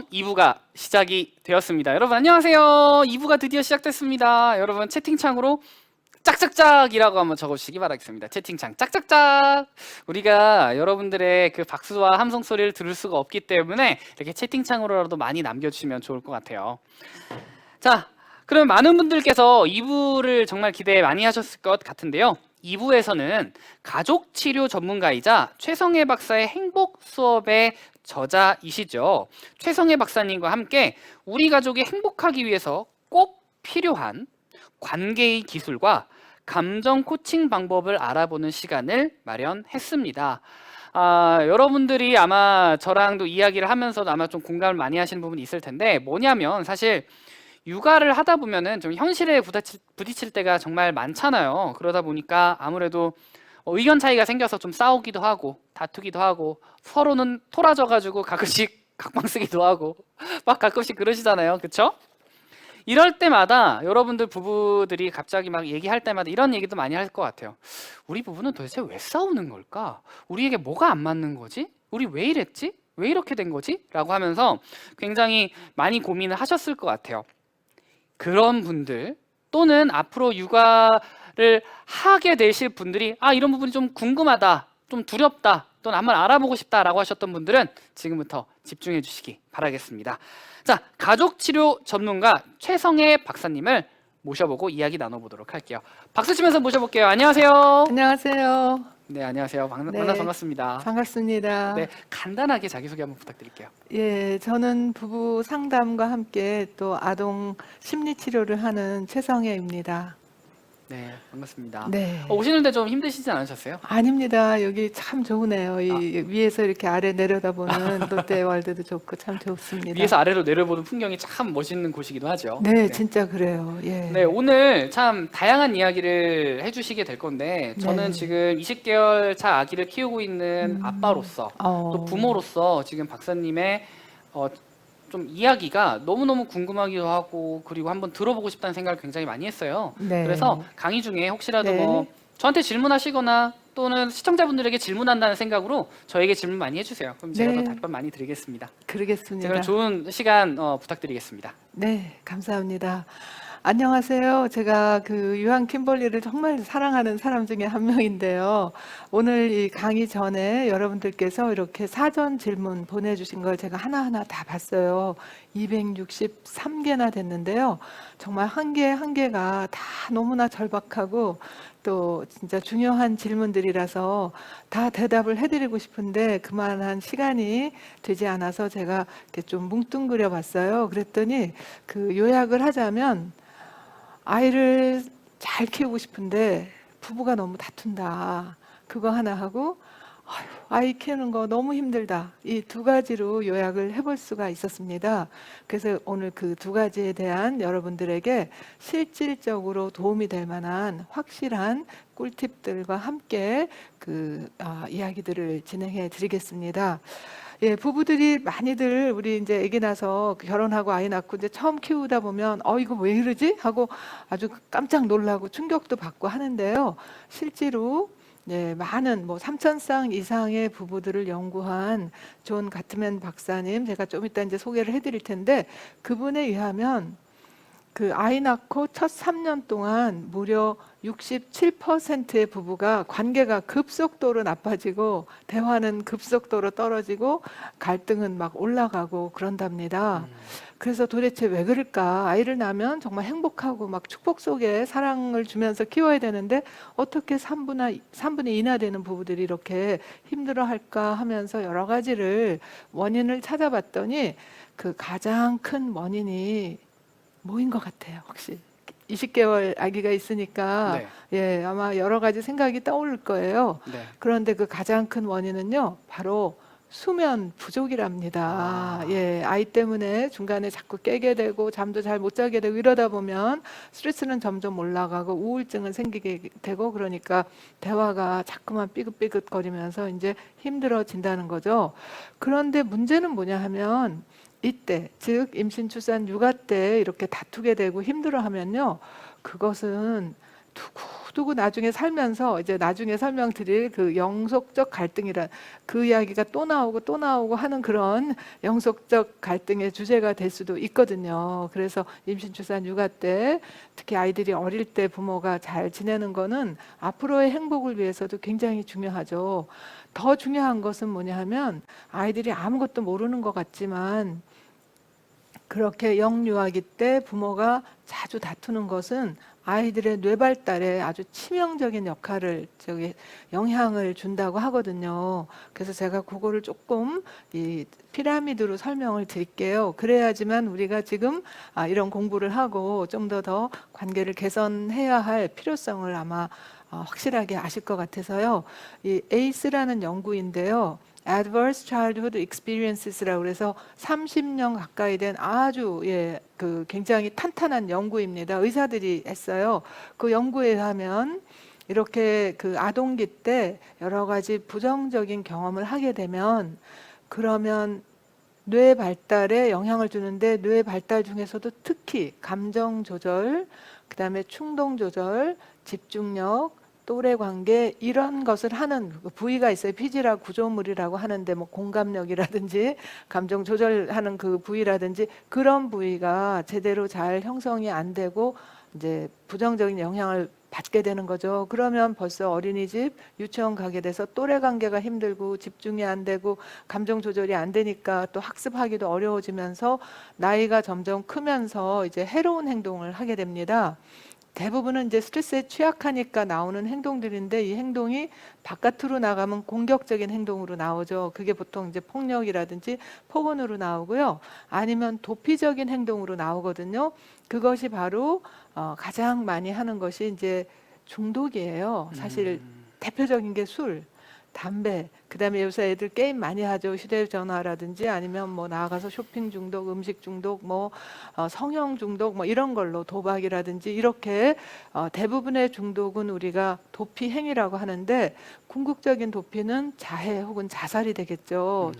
2부가 시작이 되었습니다. 여러분 안녕하세요. 2부가 드디어 시작됐습니다. 여러분 채팅창으로 짝짝짝이라고 한번 적어주시기 바라겠습니다. 채팅창 짝짝짝. 우리가 여러분들의 그 박수와 함성 소리를 들을 수가 없기 때문에 이렇게 채팅창으로라도 많이 남겨주시면 좋을 것 같아요. 자, 그럼 많은 분들께서 2부를 정말 기대 많이 하셨을 것 같은데요. 2부에서는 가족치료 전문가이자 최성애 박사의 행복 수업의 저자이시죠. 최성애 박사님과 함께 우리 가족이 행복하기 위해서 꼭 필요한 관계의 기술과 감정 코칭 방법을 알아보는 시간을 마련했습니다. 여러분들이 아마 저랑도 이야기를 하면서도 아마 좀 공감을 많이 하시는 부분이 있을 텐데, 뭐냐면 사실 육아를 하다 보면은 좀 현실에 부딪힐 때가 정말 많잖아요. 그러다 보니까 아무래도 의견 차이가 생겨서 좀 싸우기도 하고 다투기도 하고 서로는 토라져 가지고 가끔씩 각방 쓰기도 하고 막 가끔씩 그러시잖아요. 그쵸? 이럴 때마다 여러분들 부부들이 갑자기 막 얘기할 때마다 이런 얘기도 많이 할 것 같아요. 우리 부부는 도대체 왜 싸우는 걸까? 우리에게 뭐가 안 맞는 거지? 우리 왜 이랬지? 왜 이렇게 된 거지? 라고 하면서 굉장히 많이 고민을 하셨을 것 같아요. 그런 분들 또는 앞으로 육아를 하게 되실 분들이 이런 부분이 좀 궁금하다, 좀 두렵다, 또는 한번 알아보고 싶다라고 하셨던 분들은 지금부터 집중해 주시기 바라겠습니다. 자, 가족치료 전문가 최성애 박사님을 모셔보고 이야기 나눠보도록 할게요. 박수 치면서 모셔볼게요. 안녕하세요. 안녕하세요. 네, 안녕하세요. 만나서 네, 반갑습니다. 반갑습니다. 네, 간단하게 자기소개 한번 부탁드릴게요. 예, 저는 부부 상담과 함께 또 아동 심리 치료를 하는 최성애입니다. 네, 반갑습니다. 네. 오시는데 좀 힘드시지 않으셨어요? 아닙니다. 여기 참 좋으네요. 이 위에서 이렇게 아래 내려다보는 롯데월드도 좋고 참 좋습니다. 위에서 아래로 내려보는 풍경이 참 멋있는 곳이기도 하죠. 네, 진짜 그래요. 예. 네, 오늘 참 다양한 이야기를 해주시게 될 건데, 저는 네. 지금 20개월 차 아기를 키우고 있는 아빠로서 또 부모로서 지금 박사님의 좀 이야기가 너무너무 궁금하기도 하고, 그리고 한번 들어보고 싶다는 생각을 굉장히 많이 했어요. 네. 그래서 강의 중에 혹시라도 네. 뭐 저한테 질문하시거나 또는 시청자분들에게 질문한다는 생각으로 저에게 질문 많이 해주세요. 그럼 제가 네. 또 답변 많이 드리겠습니다. 그러겠습니다. 제가 좋은 시간 부탁드리겠습니다. 네, 감사합니다. 안녕하세요. 제가 그 유한 킴벌리를 정말 사랑하는 사람 중에 한 명인데요. 오늘 이 강의 전에 여러분들께서 이렇게 사전 질문 보내주신 걸 제가 하나하나 다 봤어요. 263개나 됐는데요. 정말 한 개 한 개가 다 너무나 절박하고 또 진짜 중요한 질문들이라서 다 대답을 해드리고 싶은데 그만한 시간이 되지 않아서 제가 이렇게 좀 뭉뚱그려 봤어요. 그랬더니 그 요약을 하자면 아이를 잘 키우고 싶은데 부부가 너무 다툰다. 그거 하나 하고 아이 키우는 거 너무 힘들다. 이 두 가지로 요약을 해볼 수가 있었습니다. 그래서 오늘 그 두 가지에 대한 여러분들에게 실질적으로 도움이 될 만한 확실한 꿀팁들과 함께 그 이야기들을 진행해 드리겠습니다. 예, 부부들이 많이들 우리 이제 아기 낳아서 결혼하고 아이 낳고 이제 처음 키우다 보면 이거 왜 이러지? 하고 아주 깜짝 놀라고 충격도 받고 하는데요. 실제로 네, 많은 뭐 3,000쌍 이상의 부부들을 연구한 존 가트맨 박사님 제가 좀 이따 이제 소개를 해드릴 텐데 그분에 의하면 그 아이 낳고 첫 3년 동안 무려 67%의 부부가 관계가 급속도로 나빠지고 대화는 급속도로 떨어지고 갈등은 막 올라가고 그런답니다. 그래서 도대체 왜 그럴까? 아이를 낳으면 정말 행복하고 막 축복 속에 사랑을 주면서 키워야 되는데 어떻게 3분의 2나 되는 부부들이 이렇게 힘들어할까 하면서 여러 가지를 원인을 찾아봤더니 그 가장 큰 원인이 뭐인 것 같아요, 혹시? 20개월 아기가 있으니까 네. 예, 아마 여러 가지 생각이 떠오를 거예요. 네. 그런데 그 가장 큰 원인은요, 바로 수면 부족이랍니다. 예, 아이 때문에 중간에 자꾸 깨게 되고 잠도 잘 못 자게 되고 이러다 보면 스트레스는 점점 올라가고 우울증은 생기게 되고 그러니까 대화가 자꾸만 삐긋삐긋거리면서 이제 힘들어진다는 거죠. 그런데 문제는 뭐냐 하면 이때 즉 임신 출산 육아 때 이렇게 다투게 되고 힘들어하면요 그것은 두고 나중에 살면서 이제 나중에 설명드릴 그 영속적 갈등이란 그 이야기가 또 나오고 또 나오고 하는 그런 영속적 갈등의 주제가 될 수도 있거든요. 그래서 임신, 출산, 육아 때 특히 아이들이 어릴 때 부모가 잘 지내는 거는 앞으로의 행복을 위해서도 굉장히 중요하죠. 더 중요한 것은 뭐냐 하면 아이들이 아무것도 모르는 것 같지만 그렇게 영유아기 때 부모가 자주 다투는 것은 아이들의 뇌 발달에 아주 치명적인 역할을 영향을 준다고 하거든요. 그래서 제가 그거를 조금 이 피라미드로 설명을 드릴게요. 그래야지만 우리가 지금 이런 공부를 하고 좀 더 관계를 개선해야 할 필요성을 아마 확실하게 아실 것 같아서요. 이 에이스라는 연구인데요. Adverse Childhood Experiences라고 그래서 30년 가까이 된 아주 그 굉장히 탄탄한 연구입니다. 의사들이 했어요. 그 연구에 의하면 이렇게 그 아동기 때 여러 가지 부정적인 경험을 하게 되면 그러면 뇌 발달에 영향을 주는데 뇌 발달 중에서도 특히 감정 조절, 그다음에 충동 조절, 집중력, 또래 관계 이런 것을 하는 부위가 있어요. 피지라 구조물이라고 하는데 뭐 공감력이라든지 감정 조절하는 그 부위라든지 그런 부위가 제대로 잘 형성이 안 되고 이제 부정적인 영향을 받게 되는 거죠. 그러면 벌써 어린이집, 유치원 가게 돼서 또래 관계가 힘들고 집중이 안 되고 감정 조절이 안 되니까 또 학습하기도 어려워지면서 나이가 점점 크면서 이제 해로운 행동을 하게 됩니다. 대부분은 이제 스트레스에 취약하니까 나오는 행동들인데 이 행동이 바깥으로 나가면 공격적인 행동으로 나오죠. 그게 보통 이제 폭력이라든지 폭언으로 나오고요. 아니면 도피적인 행동으로 나오거든요. 그것이 바로 가장 많이 하는 것이 이제 중독이에요. 사실 대표적인 게 술, 담배, 그다음에 요새 애들 게임 많이 하죠. 휴대전화라든지 아니면 뭐 나가서 쇼핑 중독, 음식 중독, 뭐 성형 중독, 뭐 이런 걸로 도박이라든지 이렇게 대부분의 중독은 우리가 도피 행위라고 하는데 궁극적인 도피는 자해 혹은 자살이 되겠죠.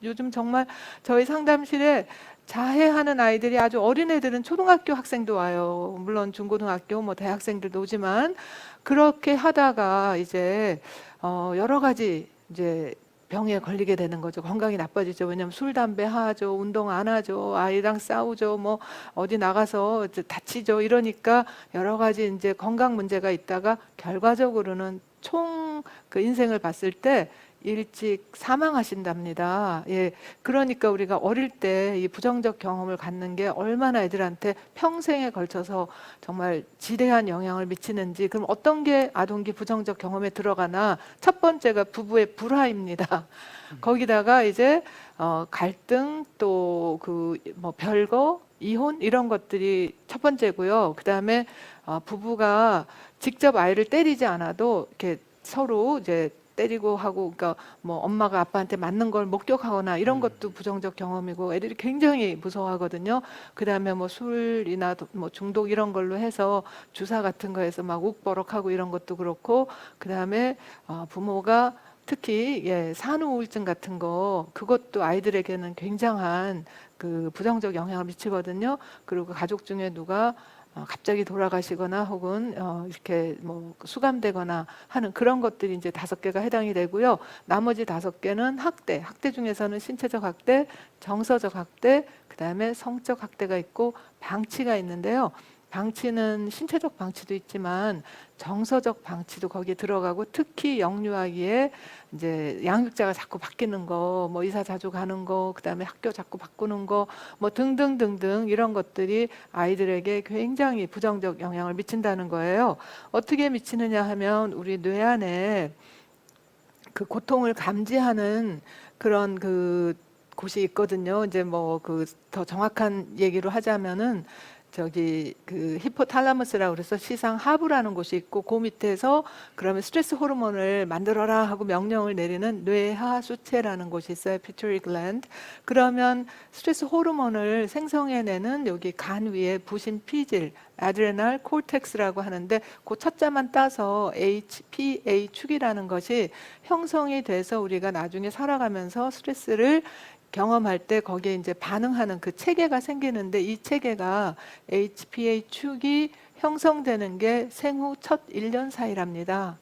요즘 정말 저희 상담실에 자해하는 아이들이 아주 어린 애들은 초등학교 학생도 와요. 물론 중고등학교, 뭐 대학생들도 오지만 그렇게 하다가 이제 여러 가지 이제 병에 걸리게 되는 거죠. 건강이 나빠지죠. 왜냐하면 술, 담배 하죠. 운동 안 하죠. 아이랑 싸우죠. 뭐 어디 나가서 이제 다치죠. 이러니까 여러 가지 이제 건강 문제가 있다가 결과적으로는 총 그 인생을 봤을 때 일찍 사망하신답니다. 예. 그러니까 우리가 어릴 때 이 부정적 경험을 갖는 게 얼마나 애들한테 평생에 걸쳐서 정말 지대한 영향을 미치는지. 그럼 어떤 게 아동기 부정적 경험에 들어가나? 첫 번째가 부부의 불화입니다. 거기다가 이제 갈등 또 그 뭐 별거 이혼 이런 것들이 첫 번째고요. 그다음에 부부가 직접 아이를 때리지 않아도 이렇게 서로 이제 때리고 하고, 그러니까 뭐 엄마가 아빠한테 맞는 걸 목격하거나 이런 것도 부정적 경험이고 애들이 굉장히 무서워하거든요. 그다음에 뭐 술이나 뭐 중독 이런 걸로 해서 주사 같은 거에서 막 욱버럭하고 이런 것도 그렇고, 그다음에 부모가 특히 산후 우울증 같은 거 그것도 아이들에게는 굉장한 그 부정적 영향을 미치거든요. 그리고 가족 중에 누가 갑자기 돌아가시거나 혹은 이렇게 뭐 수감되거나 하는 그런 것들이 이제 5개가 해당이 되고요. 나머지 5개는 학대 중에서는 신체적 학대, 정서적 학대, 그다음에 성적 학대가 있고 방치가 있는데요. 방치는 신체적 방치도 있지만 정서적 방치도 거기에 들어가고, 특히 영유아기에 이제 양육자가 자꾸 바뀌는 거, 뭐 이사 자주 가는 거, 그다음에 학교 자꾸 바꾸는 거, 뭐 등등등등 이런 것들이 아이들에게 굉장히 부정적 영향을 미친다는 거예요. 어떻게 미치느냐 하면 우리 뇌 안에 그 고통을 감지하는 그런 그 곳이 있거든요. 이제 뭐 그 더 정확한 얘기로 하자면은 저기 그 히포탈라머스라고 그래서 시상 하부라는 곳이 있고, 그 밑에서 그러면 스트레스 호르몬을 만들어라 하고 명령을 내리는 뇌하 수체라는 곳이 있어요. 피투리 글랜드. 그러면 스트레스 호르몬을 생성해내는 여기 간 위에 부신 피질 아드레날 코르텍스라고 하는데, 그 첫자만 따서 HPA축이라는 것이 형성이 돼서 우리가 나중에 살아가면서 스트레스를 경험할 때 거기에 이제 반응하는 그 체계가 생기는데, 이 체계가 HPA 축이 형성되는 게 생후 첫 1년 사이랍니다.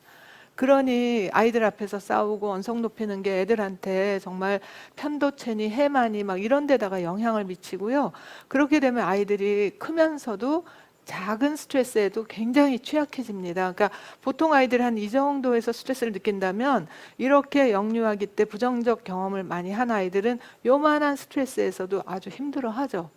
그러니 아이들 앞에서 싸우고 언성 높이는 게 애들한테 정말 편도체니 해마니 막 이런 데다가 영향을 미치고요. 그렇게 되면 아이들이 크면서도 작은 스트레스에도 굉장히 취약해집니다. 그러니까 보통 아이들이 한 이 정도에서 스트레스를 느낀다면 이렇게 영유아기 때 부정적 경험을 많이 한 아이들은 요만한 스트레스에서도 아주 힘들어하죠.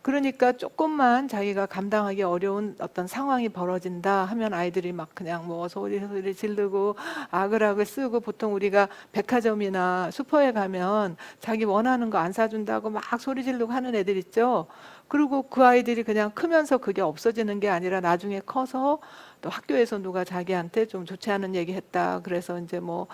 그러니까 조금만 자기가 감당하기 어려운 어떤 상황이 벌어진다 하면 아이들이 막 그냥 뭐 소리 지르고 아글아글 쓰고, 보통 우리가 백화점이나 슈퍼에 가면 자기 원하는 거 안 사준다고 막 소리 지르고 하는 애들 있죠. 그리고 그 아이들이 그냥 크면서 그게 없어지는 게 아니라 나중에 커서 또 학교에서 누가 자기한테 좀 좋지 않은 얘기 했다. 그래서 이제 뭐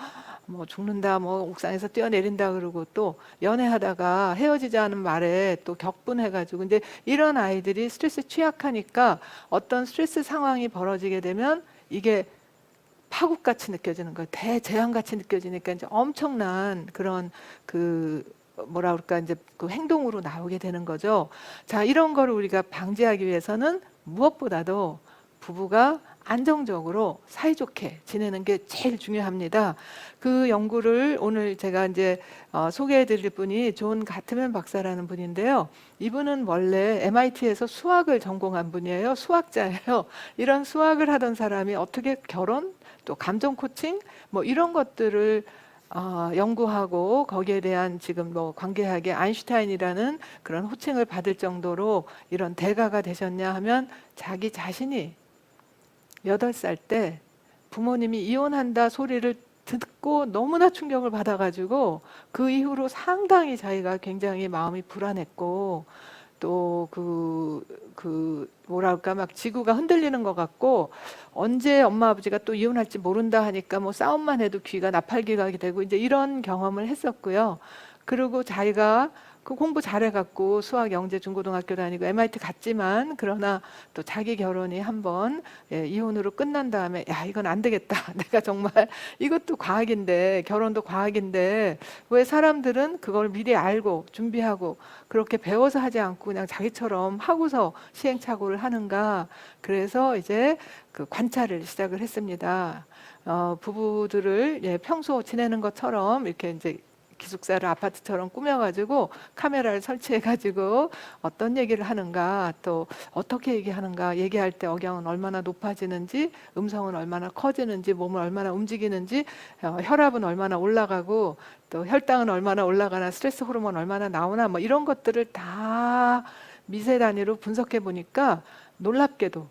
죽는다, 뭐 옥상에서 뛰어내린다 그러고 또 연애하다가 헤어지자는 말에 또 격분해가지고, 근데 이런 아이들이 스트레스 취약하니까 어떤 스트레스 상황이 벌어지게 되면 이게 파국같이 느껴지는 거예요. 대재앙같이 느껴지니까 이제 엄청난 그런 그 뭐라 그럴까 이제 그 행동으로 나오게 되는 거죠. 자, 이런 거를 우리가 방지하기 위해서는 무엇보다도 부부가 안정적으로 사이좋게 지내는 게 제일 중요합니다. 그 연구를 오늘 제가 이제 소개해 드릴 분이 존 가트맨 박사라는 분인데요. 이분은 원래 MIT에서 수학을 전공한 분이에요. 수학자예요. 이런 수학을 하던 사람이 어떻게 결혼, 또 감정 코칭, 뭐 이런 것들을 연구하고 거기에 대한 지금 뭐 관계하게 아인슈타인이라는 그런 호칭을 받을 정도로 이런 대가가 되셨냐 하면, 자기 자신이 8살 때 부모님이 이혼한다 소리를 듣고 너무나 충격을 받아가지고 그 이후로 상당히 자기가 굉장히 마음이 불안했고, 또 뭐랄까 막 지구가 흔들리는 것 같고, 언제 엄마 아버지가 또 이혼할지 모른다 하니까 뭐 싸움만 해도 귀가 나팔귀가 되고 이제 이런 경험을 했었고요. 그리고 자기가 그 공부 잘해갖고 수학, 영재, 중고등학교 다니고 MIT 갔지만, 그러나 또 자기 결혼이 한번 이혼으로 끝난 다음에 야, 이건 안 되겠다. 내가 정말 이것도 과학인데, 결혼도 과학인데 왜 사람들은 그걸 미리 알고 준비하고 그렇게 배워서 하지 않고 그냥 자기처럼 하고서 시행착오를 하는가. 그래서 이제 그 관찰을 시작을 했습니다. 부부들을 평소 지내는 것처럼 이렇게 이제 기숙사를 아파트처럼 꾸며가지고 카메라를 설치해가지고 어떤 얘기를 하는가, 또 어떻게 얘기하는가, 얘기할 때 억양은 얼마나 높아지는지, 음성은 얼마나 커지는지, 몸을 얼마나 움직이는지, 혈압은 얼마나 올라가고 또 혈당은 얼마나 올라가나, 스트레스 호르몬 얼마나 나오나, 뭐 이런 것들을 다 미세 단위로 분석해 보니까 놀랍게도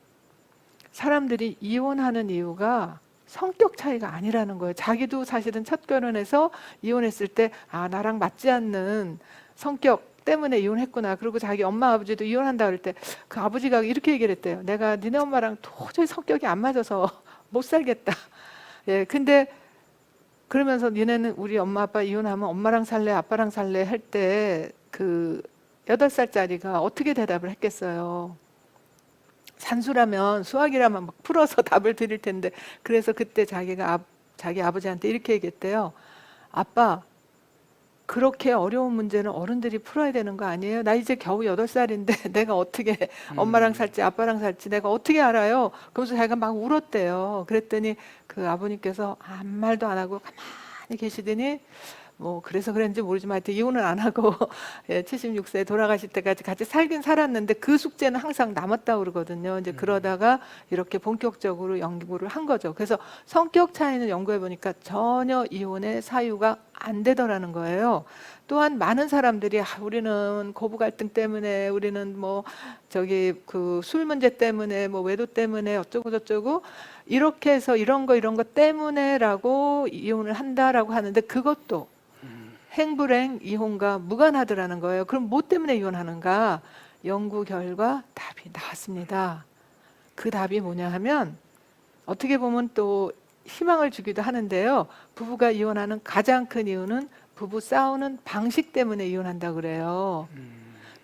사람들이 이혼하는 이유가 성격 차이가 아니라는 거예요. 자기도 사실은 첫 결혼해서 이혼했을 때 나랑 맞지 않는 성격 때문에 이혼했구나. 그리고 자기 엄마 아버지도 이혼한다 그럴 때 그 아버지가 이렇게 얘기를 했대요. 내가 니네 엄마랑 도저히 성격이 안 맞아서 못 살겠다. 예, 근데 그러면서 니네는 우리 엄마 아빠 이혼하면 엄마랑 살래 아빠랑 살래 할 때 그 8살짜리가 어떻게 대답을 했겠어요. 산수라면, 수학이라면 막 풀어서 답을 드릴 텐데, 그래서 그때 자기 아버지한테 이렇게 얘기했대요. 아빠, 그렇게 어려운 문제는 어른들이 풀어야 되는 거 아니에요? 나 이제 겨우 8살인데 내가 어떻게 엄마랑 살지 아빠랑 살지 내가 어떻게 알아요? 그러면서 자기가 막 울었대요. 그랬더니 그 아버님께서 아무 말도 안 하고 가만히 계시더니, 뭐 그래서 그런지 모르지만 하여튼 이혼은 안 하고 76세에 돌아가실 때까지 같이 살긴 살았는데 그 숙제는 항상 남았다고 그러거든요. 이제 그러다가 이렇게 본격적으로 연구를 한 거죠. 그래서 성격 차이는 연구해 보니까 전혀 이혼의 사유가 안 되더라는 거예요. 또한 많은 사람들이 우리는 고부 갈등 때문에, 우리는 뭐 저기 그 술 문제 때문에, 뭐 외도 때문에 어쩌고 저쩌고 이렇게 해서 이런 거 때문에라고 이혼을 한다라고 하는데, 그것도 행불행 이혼과 무관하더라는 거예요. 그럼 뭐 때문에 이혼하는가? 연구 결과 답이 나왔습니다. 그 답이 뭐냐 하면, 어떻게 보면 또 희망을 주기도 하는데요. 부부가 이혼하는 가장 큰 이유는 부부 싸우는 방식 때문에 이혼한다 그래요.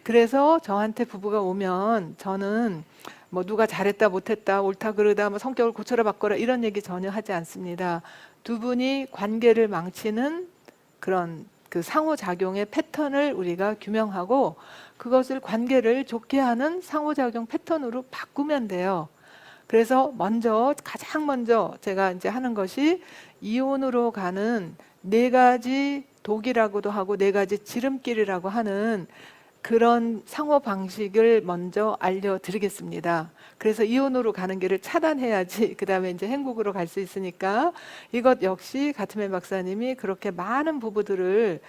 그래서 저한테 부부가 오면 저는 뭐 누가 잘했다 못했다 옳다 그르다 뭐 성격을 고쳐라 바꿔라 이런 얘기 전혀 하지 않습니다. 두 분이 관계를 망치는 그런 그 상호작용의 패턴을 우리가 규명하고 그것을 관계를 좋게 하는 상호작용 패턴으로 바꾸면 돼요. 그래서 가장 먼저 제가 이제 하는 것이 이혼으로 가는 네 가지 독이라고도 하고 네 가지 지름길이라고 하는 그런 상호 방식을 먼저 알려드리겠습니다. 그래서 이혼으로 가는 길을 차단해야지 그 다음에 이제 행복으로 갈 수 있으니까 이것 역시 가트맨 박사님이 그렇게 많은 부부들을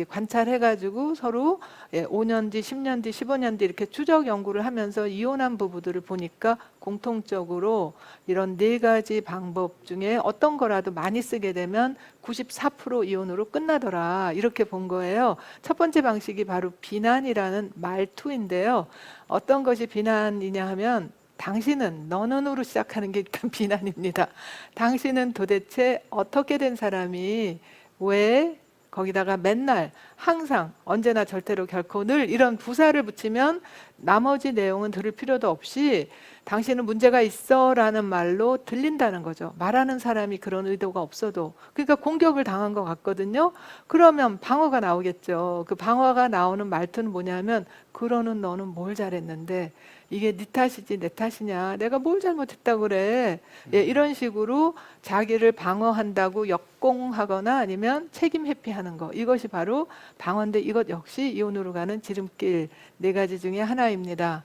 관찰해가지고 서로 5년 뒤, 10년 뒤, 15년 뒤 이렇게 추적 연구를 하면서 이혼한 부부들을 보니까 공통적으로 이런 네 가지 방법 중에 어떤 거라도 많이 쓰게 되면 94% 이혼으로 끝나더라 이렇게 본 거예요. 첫 번째 방식이 바로 비난이라는 말투인데요. 어떤 것이 비난이냐 하면 당신은 너는으로 시작하는 게 일단 비난입니다. 당신은 도대체 어떻게 된 사람이 왜 거기다가 맨날 항상 언제나 절대로 결코 늘 이런 부사를 붙이면 나머지 내용은 들을 필요도 없이 당신은 문제가 있어 라는 말로 들린다는 거죠. 말하는 사람이 그런 의도가 없어도. 그러니까 공격을 당한 것 같거든요. 그러면 방어가 나오겠죠. 그 방어가 나오는 말투는 뭐냐면 그러는 너는 뭘 잘했는데 이게 네 탓이지 내 탓이냐 내가 뭘 잘못했다고 그래 이런 식으로 자기를 방어한다고 역공하거나 아니면 책임 회피하는 거 이것이 바로 방어인데 이것 역시 이혼으로 가는 지름길 네 가지 중에 하나입니다.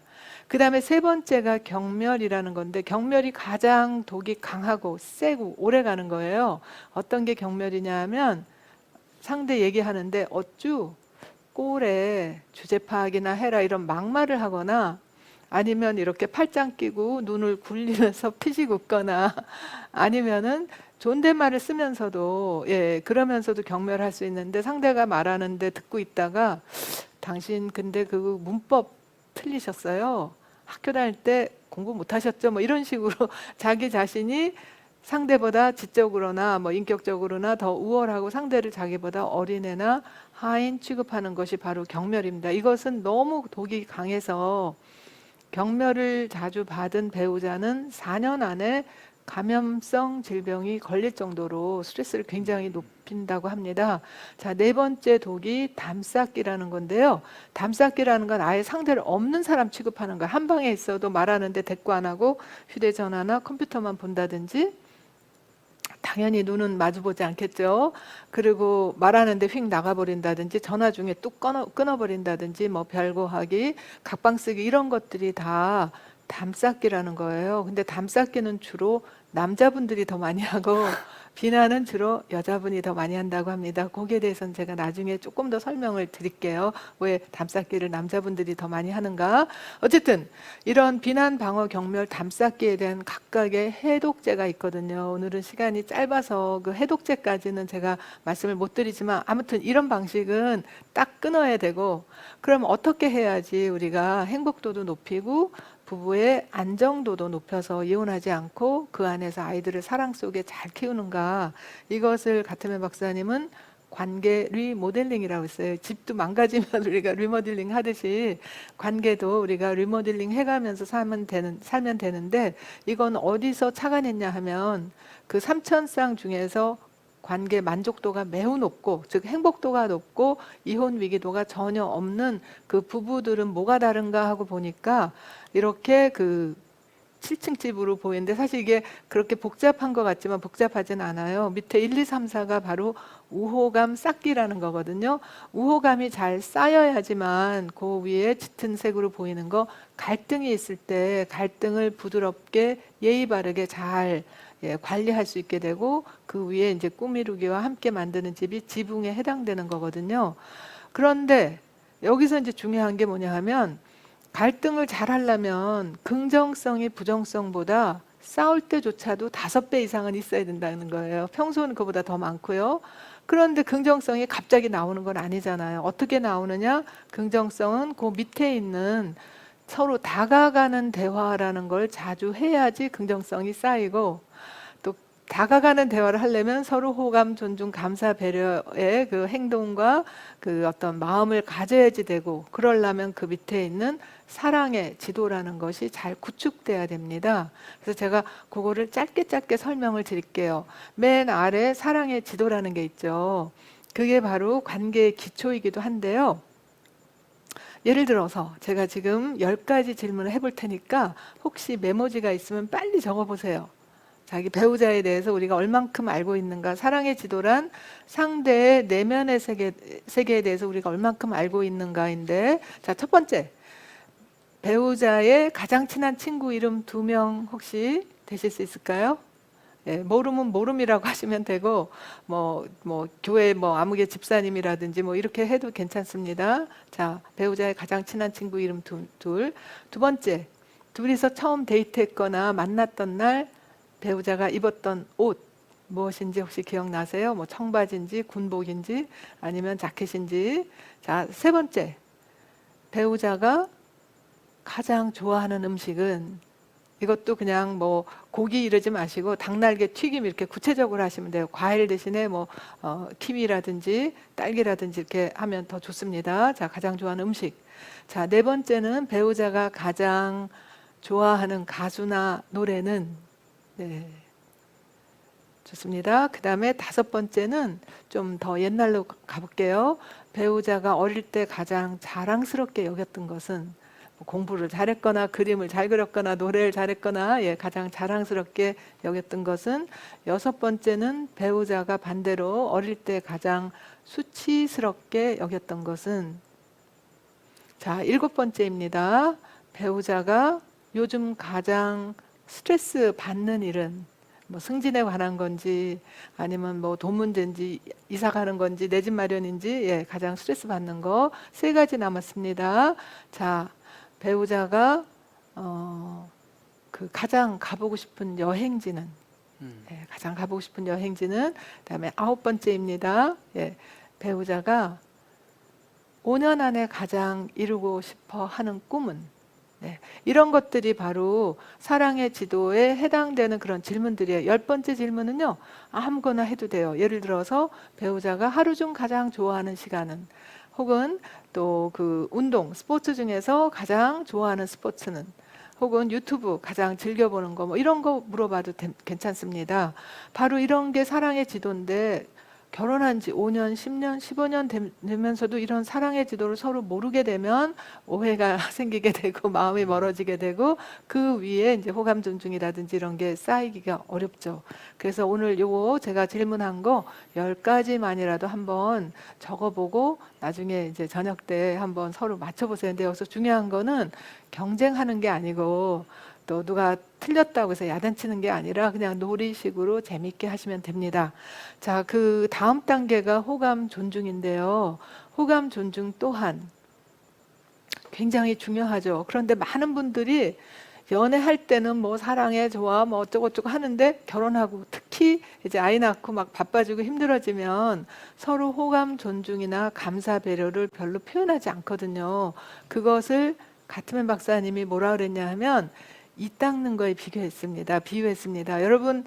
그 다음에 세 번째가 경멸이라는 건데 경멸이 가장 독이 강하고 세고 오래 가는 거예요. 어떤 게 경멸이냐 하면 상대 얘기하는데 어쭈 꼴에 주제 파악이나 해라 이런 막말을 하거나 아니면 이렇게 팔짱 끼고 눈을 굴리면서 피식 웃거나 아니면은 존댓말을 쓰면서도 그러면서도 경멸할 수 있는데 상대가 말하는데 듣고 있다가 당신 근데 그 문법 틀리셨어요. 학교 다닐 때 공부 못 하셨죠? 뭐 이런 식으로 자기 자신이 상대보다 지적으로나 뭐 인격적으로나 더 우월하고 상대를 자기보다 어린애나 하인 취급하는 것이 바로 경멸입니다. 이것은 너무 독이 강해서 경멸을 자주 받은 배우자는 4년 안에 감염성 질병이 걸릴 정도로 스트레스를 굉장히 높인다고 합니다. 자, 네 번째 독이 담쌓기라는 건데요. 담쌓기라는 건 아예 상대를 없는 사람 취급하는 거예요. 한 방에 있어도 말하는데 대꾸 안 하고 휴대전화나 컴퓨터만 본다든지 당연히 눈은 마주보지 않겠죠. 그리고 말하는데 휙 나가버린다든지 전화 중에 뚝 끊어버린다든지 뭐 별거하기, 각방 쓰기 이런 것들이 다 담쌓기라는 거예요. 근데 담쌓기는 주로 남자분들이 더 많이 하고 비난은 주로 여자분이 더 많이 한다고 합니다. 거기에 대해서는 제가 나중에 조금 더 설명을 드릴게요. 왜 담쌓기를 남자분들이 더 많이 하는가. 어쨌든 이런 비난, 방어, 경멸, 담쌓기에 대한 각각의 해독제가 있거든요. 오늘은 시간이 짧아서 그 해독제까지는 제가 말씀을 못 드리지만 아무튼 이런 방식은 딱 끊어야 되고 그럼 어떻게 해야지 우리가 행복도도 높이고 부부의 안정도도 높여서 이혼하지 않고 그 안에서 아이들을 사랑 속에 잘 키우는가. 이것을 가트맨 박사님은 관계 리모델링이라고 했어요. 집도 망가지면 우리가 리모델링 하듯이 관계도 우리가 리모델링 해가면서 살면 되는데 이건 어디서 착안했냐 하면 그 삼천쌍 중에서 관계 만족도가 매우 높고 즉 행복도가 높고 이혼 위기도가 전혀 없는 그 부부들은 뭐가 다른가 하고 보니까 이렇게 그 7층 집으로 보이는데 사실 이게 그렇게 복잡한 것 같지만 복잡하진 않아요. 밑에 1, 2, 3, 4가 바로 우호감 쌓기라는 거거든요. 우호감이 잘 쌓여야지만 그 위에 짙은 색으로 보이는 거 갈등이 있을 때 갈등을 부드럽게 예의 바르게 잘 관리할 수 있게 되고 그 위에 이제 꾸미루기와 함께 만드는 집이 지붕에 해당되는 거거든요. 그런데 여기서 이제 중요한 게 뭐냐 하면 갈등을 잘 하려면 긍정성이 부정성보다 싸울 때조차도 5배 이상은 있어야 된다는 거예요. 평소는 그보다 더 많고요. 그런데 긍정성이 갑자기 나오는 건 아니잖아요. 어떻게 나오느냐? 긍정성은 그 밑에 있는 서로 다가가는 대화라는 걸 자주 해야지 긍정성이 쌓이고 또 다가가는 대화를 하려면 서로 호감, 존중, 감사, 배려의 그 행동과 그 어떤 마음을 가져야지 되고 그러려면 그 밑에 있는 사랑의 지도라는 것이 잘 구축돼야 됩니다. 그래서 제가 그거를 짧게 설명을 드릴게요. 맨 아래 사랑의 지도라는 게 있죠. 그게 바로 관계의 기초이기도 한데요. 예를 들어서 제가 지금 10가지 질문을 해볼 테니까 혹시 메모지가 있으면 빨리 적어보세요. 자기 배우자에 대해서 우리가 얼만큼 알고 있는가, 사랑의 지도란 상대의 내면의 세계에 대해서 우리가 얼만큼 알고 있는가인데, 자, 첫 번째, 배우자의 가장 친한 친구 이름 2명 혹시 되실 수 있을까요? 예, 모르면 모름이라고 하시면 되고, 교회 아무개 집사님이라든지 이렇게 해도 괜찮습니다. 자, 배우자의 가장 친한 친구 이름 둘. 두 번째, 둘이서 처음 데이트했거나 만났던 날 배우자가 입었던 옷 무엇인지 혹시 기억나세요? 청바지인지 군복인지 아니면 자켓인지. 자, 세 번째, 배우자가 가장 좋아하는 음식은, 이것도 그냥 고기 이러지 마시고 닭날개 튀김 이렇게 구체적으로 하시면 돼요. 과일 대신에 키위라든지 딸기라든지 이렇게 하면 더 좋습니다. 자, 가장 좋아하는 음식. 자, 네 번째는 배우자가 가장 좋아하는 가수나 노래는. 네, 좋습니다. 그 다음에 다섯 번째는 좀 더 옛날로 가볼게요. 배우자가 어릴 때 가장 자랑스럽게 여겼던 것은, 공부를 잘했거나 그림을 잘 그렸거나 노래를 잘했거나 가장 자랑스럽게 여겼던 것은. 여섯 번째는 배우자가 반대로 어릴 때 가장 수치스럽게 여겼던 것은. 자, 일곱 번째입니다. 배우자가 요즘 가장 스트레스 받는 일은, 승진에 관한 건지 아니면 돈 문제인지 이사 가는 건지 내 집 마련인지 가장 스트레스 받는 거. 세 가지 남았습니다. 자, 배우자가 가장 가보고 싶은 여행지는, 가장 가보고 싶은 여행지는. 그다음에 아홉 번째입니다. 배우자가 5년 안에 가장 이루고 싶어 하는 꿈은. 이런 것들이 바로 사랑의 지도에 해당되는 그런 질문들이에요. 열 번째 질문은요, 아무거나 해도 돼요. 예를 들어서 배우자가 하루 중 가장 좋아하는 시간은, 혹은 또 운동, 스포츠 중에서 가장 좋아하는 스포츠는, 혹은 유튜브 가장 즐겨보는 거, 이런 거 물어봐도 괜찮습니다. 바로 이런 게 사랑의 지도인데, 결혼한 지 5년, 10년, 15년 되면서도 이런 사랑의 지도를 서로 모르게 되면 오해가 생기게 되고 마음이 멀어지게 되고, 그 위에 이제 호감 존중이라든지 이런 게 쌓이기가 어렵죠. 그래서 오늘 요거 제가 질문한 거 10가지만이라도 한번 적어보고 나중에 이제 저녁 때 한번 서로 맞춰보세요. 근데 여기서 중요한 거는 경쟁하는 게 아니고, 또 누가 틀렸다고 해서 야단치는 게 아니라 그냥 놀이식으로 재밌게 하시면 됩니다. 자, 그 다음 단계가 호감 존중인데요. 호감 존중 또한 굉장히 중요하죠. 그런데 많은 분들이 연애할 때는 사랑해 좋아 어쩌고저쩌고 하는데, 결혼하고 특히 이제 아이 낳고 바빠지고 힘들어지면 서로 호감 존중이나 감사 배려를 별로 표현하지 않거든요. 그것을 가트맨 박사님이 뭐라 그랬냐 하면 이 닦는 거에 비유했습니다. 여러분,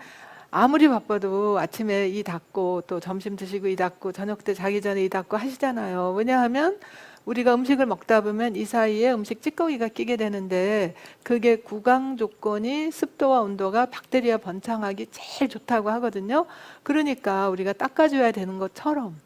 아무리 바빠도 아침에 이 닦고 또 점심 드시고 이 닦고 저녁 때 자기 전에 이 닦고 하시잖아요. 왜냐하면 우리가 음식을 먹다 보면 이 사이에 음식 찌꺼기가 끼게 되는데, 그게 구강 조건이 습도와 온도가 박테리아 번창하기 제일 좋다고 하거든요. 그러니까 우리가 닦아줘야 되는 것처럼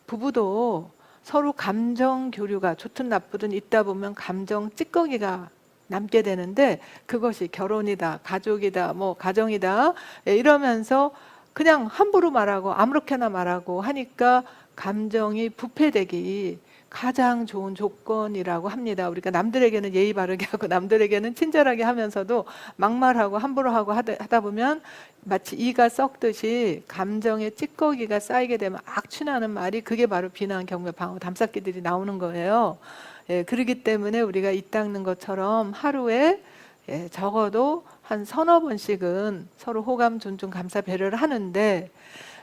부부도 서로 감정 교류가 좋든 나쁘든 있다 보면 감정 찌꺼기가 남게 되는데, 그것이 결혼이다, 가족이다, 가정이다 이러면서 그냥 함부로 말하고 아무렇게나 말하고 하니까 감정이 부패되기 가장 좋은 조건이라고 합니다. 우리가 남들에게는 예의 바르게 하고 남들에게는 친절하게 하면서도 막말하고 함부로 하고 하다 보면 마치 이가 썩듯이 감정의 찌꺼기가 쌓이게 되면 악취나는 말이, 그게 바로 비난, 경멸, 방어, 담쌓기들이 나오는 거예요. 그렇기 때문에 우리가 이 닦는 것처럼 하루에 적어도 한 서너 번씩은 서로 호감, 존중, 감사, 배려를 하는데,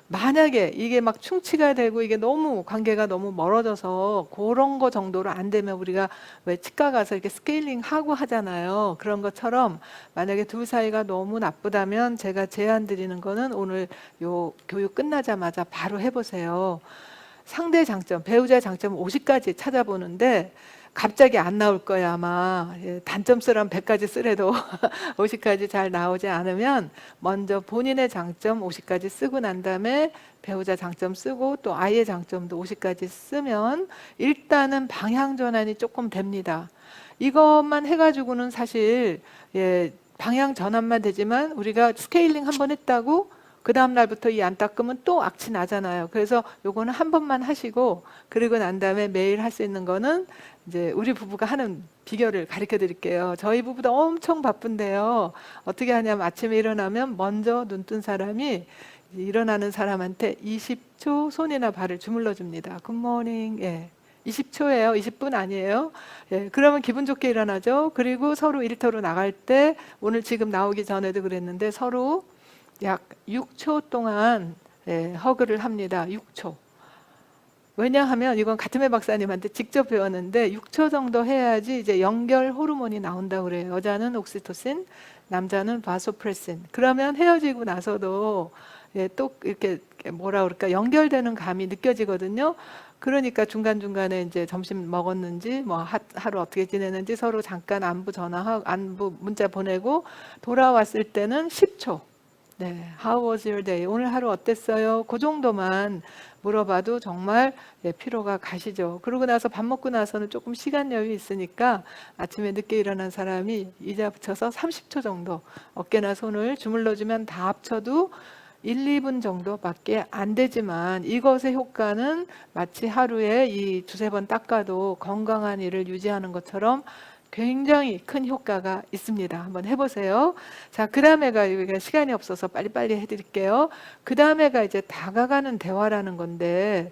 만약에 이게 충치가 되고 이게 너무 관계가 너무 멀어져서 그런 거 정도로 안 되면, 우리가 왜 치과 가서 이렇게 스케일링 하고 하잖아요. 그런 것처럼 만약에 둘 사이가 너무 나쁘다면 제가 제안 드리는 거는 오늘 요 교육 끝나자마자 바로 해보세요. 상대 장점, 배우자 장점 50가지 찾아보는데 갑자기 안 나올 거야 아마. 단점 쓰라면 100가지 쓰래도 50가지 잘 나오지 않으면 먼저 본인의 장점 50가지 쓰고 난 다음에 배우자 장점 쓰고 또 아이의 장점도 50가지 쓰면 일단은 방향 전환이 조금 됩니다. 이것만 해가지고는 사실 방향 전환만 되지만 우리가 스케일링 한번 했다고 그 다음 날부터 이 안 닦으면 또 악취 나잖아요. 그래서 요거는 한 번만 하시고 그리고 난 다음에 매일 할 수 있는 거는 이제 우리 부부가 하는 비결을 가르쳐 드릴게요. 저희 부부도 엄청 바쁜데요. 어떻게 하냐면 아침에 일어나면 먼저 눈 뜬 사람이 일어나는 사람한테 20초 손이나 발을 주물러 줍니다. 굿모닝. 20초예요. 20분 아니에요. 그러면 기분 좋게 일어나죠. 그리고 서로 일터로 나갈 때 오늘 지금 나오기 전에도 그랬는데 서로 약 6초 동안 허그를 합니다. 6초. 왜냐하면 이건 가트메 박사님한테 직접 배웠는데 6초 정도 해야지 이제 연결 호르몬이 나온다고 그래요. 여자는 옥시토신, 남자는 바소프레신. 그러면 헤어지고 나서도 또 이렇게 뭐라 그럴까 연결되는 감이 느껴지거든요. 그러니까 중간중간에 이제 점심 먹었는지 뭐 하루 어떻게 지내는지 서로 잠깐 안부 전화하고 안부 문자 보내고 돌아왔을 때는 10초. How was your day? 오늘 하루 어땠어요? 그 정도만 물어봐도 정말 피로가 가시죠. 그러고 나서 밥 먹고 나서는 조금 시간 여유 있으니까 아침에 늦게 일어난 사람이 의자 붙여서 30초 정도 어깨나 손을 주물러주면 다 합쳐도 1, 2분 정도밖에 안 되지만 이것의 효과는 마치 하루에 이 두세 번 닦아도 건강한 이를 유지하는 것처럼 굉장히 큰 효과가 있습니다. 한번 해보세요. 자, 그 다음에가 시간이 없어서 빨리빨리 해드릴게요. 그 다음에가 이제 다가가는 대화라는 건데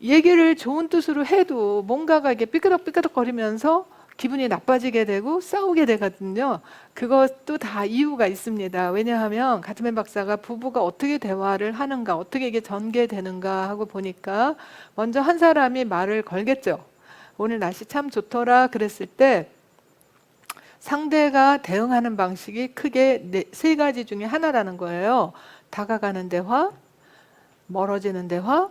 얘기를 좋은 뜻으로 해도 뭔가가 이게 삐끄덕삐끄덕 거리면서 기분이 나빠지게 되고 싸우게 되거든요. 그것도 다 이유가 있습니다. 왜냐하면 가트맨 박사가 부부가 어떻게 대화를 하는가, 어떻게 이게 전개되는가 하고 보니까 먼저 한 사람이 말을 걸겠죠. 오늘 날씨 참 좋더라 그랬을 때 상대가 대응하는 방식이 크게 세 가지 중에 하나라는 거예요. 다가가는 대화, 멀어지는 대화,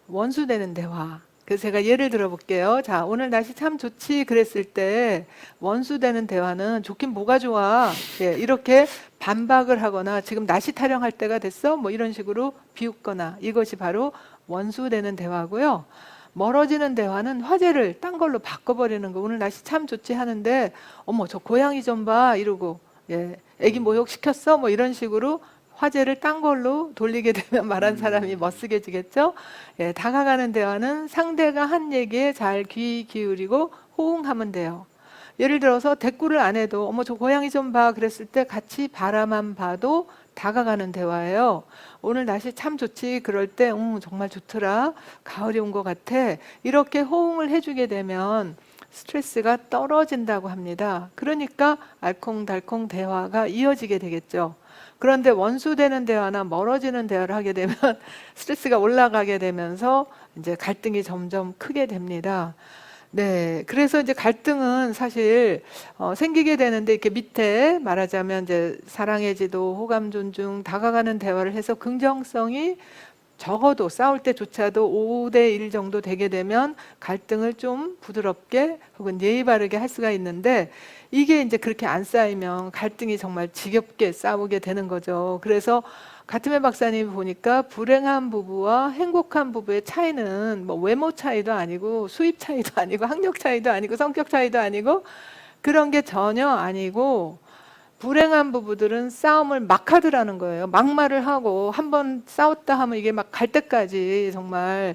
원수되는 대화. 그래서 제가 예를 들어 볼게요. 자, 오늘 날씨 참 좋지 그랬을 때 원수되는 대화는 좋긴 뭐가 좋아. 이렇게 반박을 하거나 지금 날씨 타령할 때가 됐어? 뭐 이런 식으로 비웃거나 이것이 바로 원수되는 대화고요. 멀어지는 대화는 화제를 딴 걸로 바꿔버리는 거. 오늘 날씨 참 좋지 하는데 어머 저 고양이 좀 봐 이러고 애기 목욕 시켰어? 뭐 이런 식으로 화제를 딴 걸로 돌리게 되면 말한 사람이 멋쓰게지겠죠? 다가가는 대화는 상대가 한 얘기에 잘 귀 기울이고 호응하면 돼요. 예를 들어서 대꾸를 안 해도 어머 저 고양이 좀 봐 그랬을 때 같이 바라만 봐도 다가가는 대화예요. 오늘 날씨 참 좋지 그럴 때 정말 좋더라 가을이 온 것 같아 이렇게 호응을 해주게 되면 스트레스가 떨어진다고 합니다. 그러니까 알콩달콩 대화가 이어지게 되겠죠. 그런데 원수되는 대화나 멀어지는 대화를 하게 되면 스트레스가 올라가게 되면서 이제 갈등이 점점 크게 됩니다. 그래서 이제 갈등은 사실 생기게 되는데 이렇게 밑에 말하자면 이제 사랑의 지도, 호감, 존중, 다가가는 대화를 해서 긍정성이 적어도 싸울 때조차도 5대 1 정도 되게 되면 갈등을 좀 부드럽게 혹은 예의 바르게 할 수가 있는데 이게 이제 그렇게 안 쌓이면 갈등이 정말 지겹게 싸우게 되는 거죠. 그래서 가트맨 박사님이 보니까 불행한 부부와 행복한 부부의 차이는 뭐 외모 차이도 아니고 수입 차이도 아니고 학력 차이도 아니고 성격 차이도 아니고 그런 게 전혀 아니고 불행한 부부들은 싸움을 막 하더라는 거예요. 막말을 하고 한번 싸웠다 하면 이게 막 갈 때까지 정말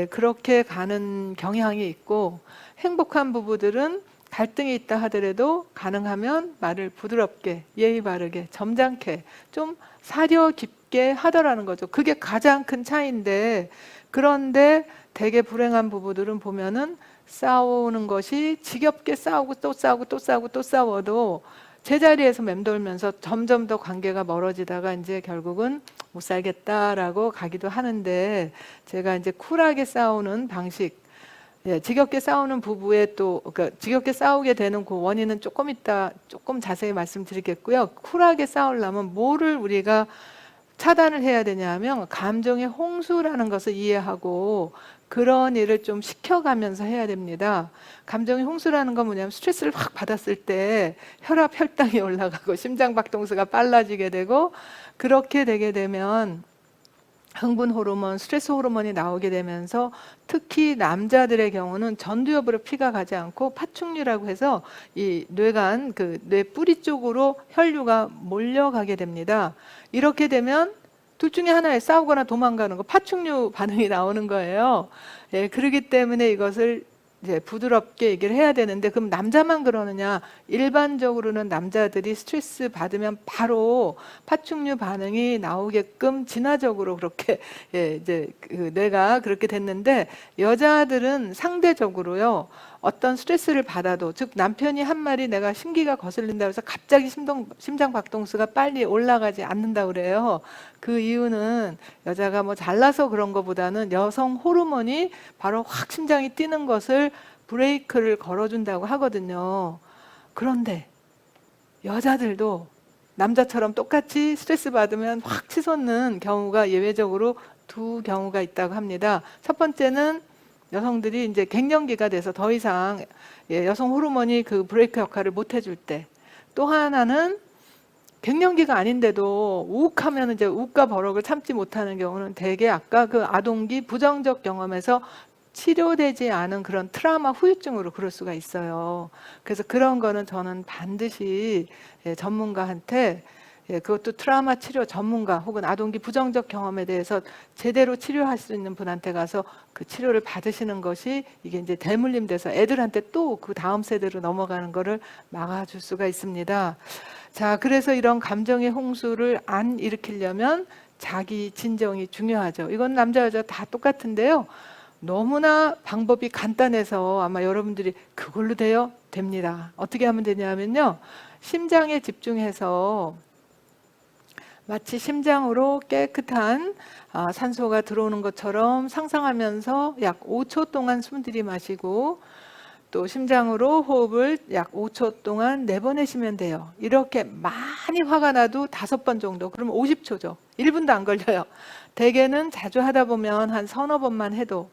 그렇게 가는 경향이 있고 행복한 부부들은 갈등이 있다 하더라도 가능하면 말을 부드럽게 예의 바르게 점잖게 좀 사려 깊게 하더라는 거죠. 그게 가장 큰 차이인데 그런데 되게 불행한 부부들은 보면은 싸우는 것이 지겹게 싸우고 또 싸우고 또 싸우고 또 싸워도 제자리에서 맴돌면서 점점 더 관계가 멀어지다가 이제 결국은 못 살겠다라고 가기도 하는데 제가 이제 쿨하게 싸우는 방식 지겹게 싸우는 부부의 또 그러니까 지겹게 싸우게 되는 그 원인은 조금 이따 조금 자세히 말씀드리겠고요. 쿨하게 싸우려면 뭐를 우리가 차단을 해야 되냐면 감정의 홍수라는 것을 이해하고 그런 일을 좀 시켜가면서 해야 됩니다. 감정의 홍수라는 건 뭐냐면 스트레스를 확 받았을 때 혈압, 혈당이 올라가고 심장박동수가 빨라지게 되고 그렇게 되게 되면 흥분 호르몬, 스트레스 호르몬이 나오게 되면서 특히 남자들의 경우는 전두엽으로 피가 가지 않고 파충류라고 해서 이 뇌간, 그 뇌 뿌리 쪽으로 혈류가 몰려가게 됩니다. 이렇게 되면 둘 중에 하나에 싸우거나 도망가는 거, 파충류 반응이 나오는 거예요. 예, 그렇기 때문에 이것을 이제 부드럽게 얘기를 해야 되는데 그럼 남자만 그러느냐? 일반적으로는 남자들이 스트레스 받으면 바로 파충류 반응이 나오게끔 진화적으로 그렇게 예, 이제 그 뇌가 그렇게 됐는데 여자들은 상대적으로요. 어떤 스트레스를 받아도 즉 남편이 한 말이 내가 심기가 거슬린다 해서 갑자기 심장 박동수가 빨리 올라가지 않는다 그래요. 그 이유는 여자가 뭐 잘나서 그런 것보다는 여성 호르몬이 바로 확 심장이 뛰는 것을 브레이크를 걸어준다고 하거든요. 그런데 여자들도 남자처럼 똑같이 스트레스 받으면 확 치솟는 경우가 예외적으로 두 경우가 있다고 합니다. 첫 번째는 여성들이 이제 갱년기가 돼서 더 이상 여성 호르몬이 그 브레이크 역할을 못 해줄 때, 또 하나는 갱년기가 아닌데도 욱하면 이제 욱과 버럭을 참지 못하는 경우는 대개 아까 그 아동기 부정적 경험에서 치료되지 않은 그런 트라우마 후유증으로 그럴 수가 있어요. 그래서 그런 거는 저는 반드시 전문가한테 그것도 트라우마 치료 전문가 혹은 아동기 부정적 경험에 대해서 제대로 치료할 수 있는 분한테 가서 그 치료를 받으시는 것이 이게 이제 대물림 돼서 애들한테 또 그 다음 세대로 넘어가는 거를 막아줄 수가 있습니다. 자, 그래서 이런 감정의 홍수를 안 일으키려면 자기 진정이 중요하죠. 이건 남자 여자 다 똑같은데요. 너무나 방법이 간단해서 아마 여러분들이 그걸로 돼요? 됩니다. 어떻게 하면 되냐면요. 심장에 집중해서 마치 심장으로 깨끗한 산소가 들어오는 것처럼 상상하면서 약 5초 동안 숨 들이마시고 또 심장으로 호흡을 약 5초 동안 내보내시면 돼요. 이렇게 많이 화가 나도 5번 정도, 그러면 50초죠. 1분도 안 걸려요. 대개는 자주 하다 보면 한 서너 번만 해도,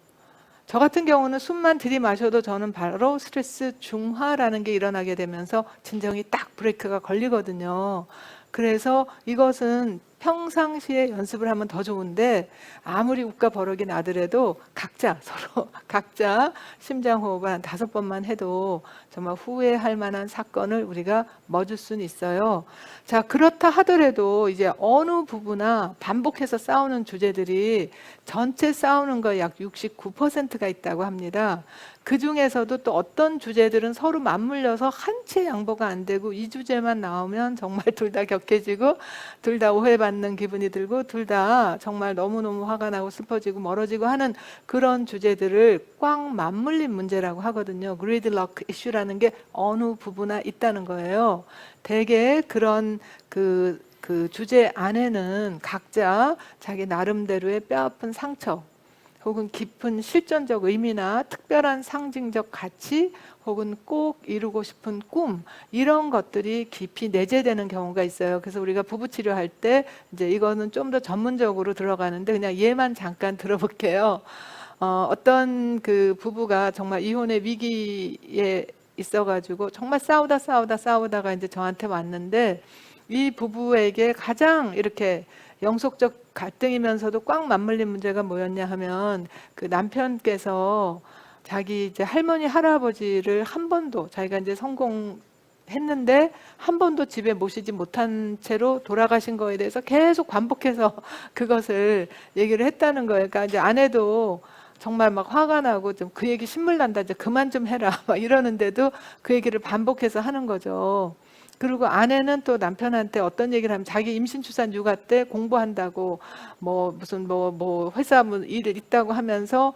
저 같은 경우는 숨만 들이마셔도 저는 바로 스트레스 중화라는 게 일어나게 되면서 진정이 딱 브레이크가 걸리거든요. 그래서 이것은 평상시에 연습을 하면 더 좋은데 아무리 욱과 버럭이 나더라도 각자 서로 각자 심장호흡 한 5번만 해도 정말 후회할 만한 사건을 우리가 멎을 수는 있어요. 자, 그렇다 하더라도 이제 어느 부부나 반복해서 싸우는 주제들이 전체 싸우는 거 약 69%가 있다고 합니다. 그 중에서도 또 어떤 주제들은 서로 맞물려서 한 채 양보가 안 되고 이 주제만 나오면 정말 둘 다 격해지고 둘 다 오해받는 기분이 들고 둘 다 정말 너무너무 화가 나고 슬퍼지고 멀어지고 하는 그런 주제들을 꽉 맞물린 문제라고 하거든요. 그리드럭 이슈라는 게 어느 부부나 있다는 거예요. 대개 그런 그 주제 안에는 각자 자기 나름대로의 뼈아픈 상처 혹은 깊은 실존적 의미나 특별한 상징적 가치 혹은 꼭 이루고 싶은 꿈, 이런 것들이 깊이 내재되는 경우가 있어요. 그래서 우리가 부부 치료할 때 이제 이거는 좀 더 전문적으로 들어가는데 그냥 얘만 잠깐 들어볼게요. 어떤 그 부부가 정말 이혼의 위기에 있어가지고 정말 싸우다가 이제 저한테 왔는데, 이 부부에게 가장 이렇게 영속적 갈등이면서도 꽉 맞물린 문제가 뭐였냐 하면, 그 남편께서 자기 이제 할머니 할아버지를 한 번도 자기가 이제 성공했는데 한 번도 집에 모시지 못한 채로 돌아가신 거에 대해서 계속 반복해서 그것을 얘기를 했다는 거예요. 그러니까 이제 아내도 정말 막 화가 나고 좀 그 얘기 신물 난다, 이제 그만 좀 해라 막 이러는데도 그 얘기를 반복해서 하는 거죠. 그리고 아내는 또 남편한테 어떤 얘기를 하면 자기 임신 출산 육아 때 공부한다고 뭐 무슨 뭐 회사 일 있다고 하면서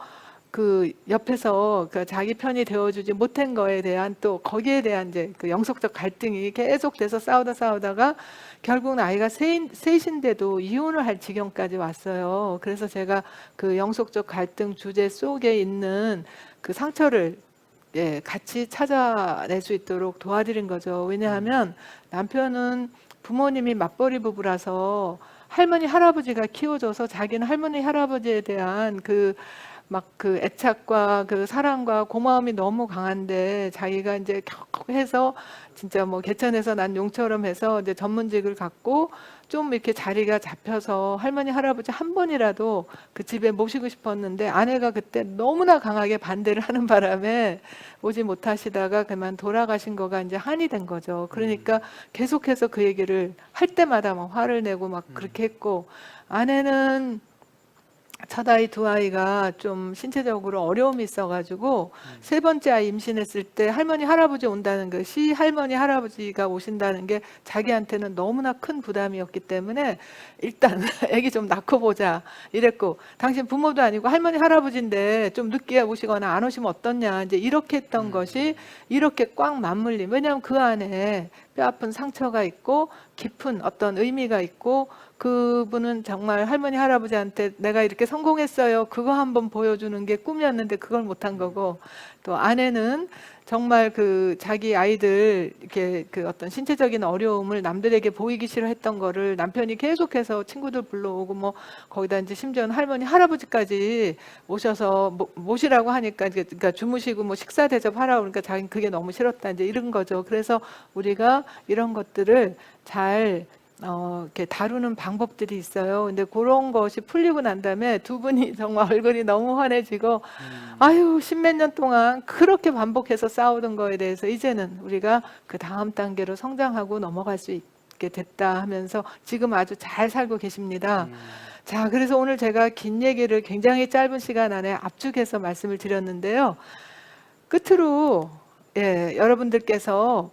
그 옆에서 그 자기 편이 되어주지 못한 거에 대한 또 거기에 대한 이제 그 영속적 갈등이 계속돼서 싸우다가 결국은 아이가 셋인데도 이혼을 할 지경까지 왔어요. 그래서 제가 그 영속적 갈등 주제 속에 있는 그 상처를 같이 찾아낼 수 있도록 도와드린 거죠. 왜냐하면 남편은 부모님이 맞벌이 부부라서 할머니 할아버지가 키워줘서 자기는 할머니 할아버지에 대한 그 애착과 그 사랑과 고마움이 너무 강한데 자기가 이제 겨우 해서 진짜 뭐 개천에서 난 용처럼 해서 이제 전문직을 갖고 좀 이렇게 자리가 잡혀서 할머니 할아버지 한 번이라도 그 집에 모시고 싶었는데 아내가 그때 너무나 강하게 반대를 하는 바람에 오지 못하시다가 그만 돌아가신 거가 이제 한이 된 거죠. 그러니까 계속해서 그 얘기를 할 때마다 막 화를 내고 막 그렇게 했고, 아내는 첫 아이, 두 아이가 좀 신체적으로 어려움이 있어가지고 세 번째 아이 임신했을 때 할머니 할아버지 온다는 것이, 할머니 할아버지가 오신다는 게 자기한테는 너무나 큰 부담이었기 때문에 일단 아기 좀 낳고 보자 이랬고, 당신 부모도 아니고 할머니 할아버지인데 좀 늦게 오시거나 안 오시면 어떻냐 이제 이렇게 했던 것이 이렇게 꽉 맞물림. 왜냐하면 그 안에 뼈아픈 상처가 있고 깊은 어떤 의미가 있고, 그분은 정말 할머니 할아버지한테 내가 이렇게 성공했어요 그거 한번 보여주는 게 꿈이었는데 그걸 못한 거고, 또 아내는 정말 그 자기 아이들 이렇게 그 어떤 신체적인 어려움을 남들에게 보이기 싫어했던 거를 남편이 계속해서 친구들 불러오고 뭐 거기다 이제 심지어는 할머니 할아버지까지 모셔서 모시라고 하니까 그러니까 주무시고 뭐 식사 대접하라고 그러니까 자기는 그게 너무 싫었다 이제 이런 거죠. 그래서 우리가 이런 것들을 잘 이렇게 다루는 방법들이 있어요. 근데 그런 것이 풀리고 난 다음에 두 분이 정말 얼굴이 너무 환해지고, 아유, 십몇 년 동안 그렇게 반복해서 싸우던 거에 대해서 이제는 우리가 그 다음 단계로 성장하고 넘어갈 수 있게 됐다 하면서 지금 아주 잘 살고 계십니다. 자, 그래서 오늘 제가 긴 얘기를 굉장히 짧은 시간 안에 압축해서 말씀을 드렸는데요. 끝으로, 여러분들께서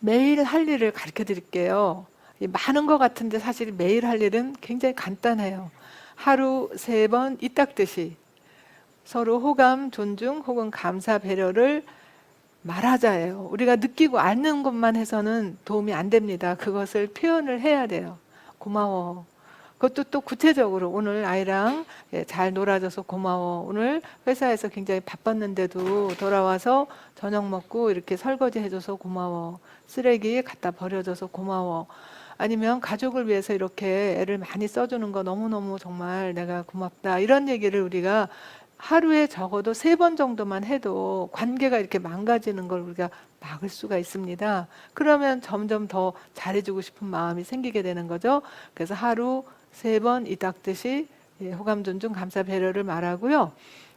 매일 할 일을 가르쳐 드릴게요. 많은 것 같은데 사실 매일 할 일은 굉장히 간단해요. 하루 3번 이 닦듯이 서로 호감, 존중 혹은 감사, 배려를 말하자예요. 우리가 느끼고 아는 것만 해서는 도움이 안 됩니다. 그것을 표현을 해야 돼요. 고마워. 그것도 또 구체적으로 오늘 아이랑 잘 놀아줘서 고마워. 오늘 회사에서 굉장히 바빴는데도 돌아와서 저녁 먹고 이렇게 설거지 해줘서 고마워. 쓰레기 갖다 버려줘서 고마워. 아니면 가족을 위해서 이렇게 애를 많이 써주는 거 너무너무 정말 내가 고맙다. 이런 얘기를 우리가 하루에 적어도 3번 정도만 해도 관계가 이렇게 망가지는 걸 우리가 막을 수가 있습니다. 그러면 점점 더 잘해주고 싶은 마음이 생기게 되는 거죠. 그래서 하루 3번 이 닦듯이 호감, 존중, 감사, 배려를 말하고요.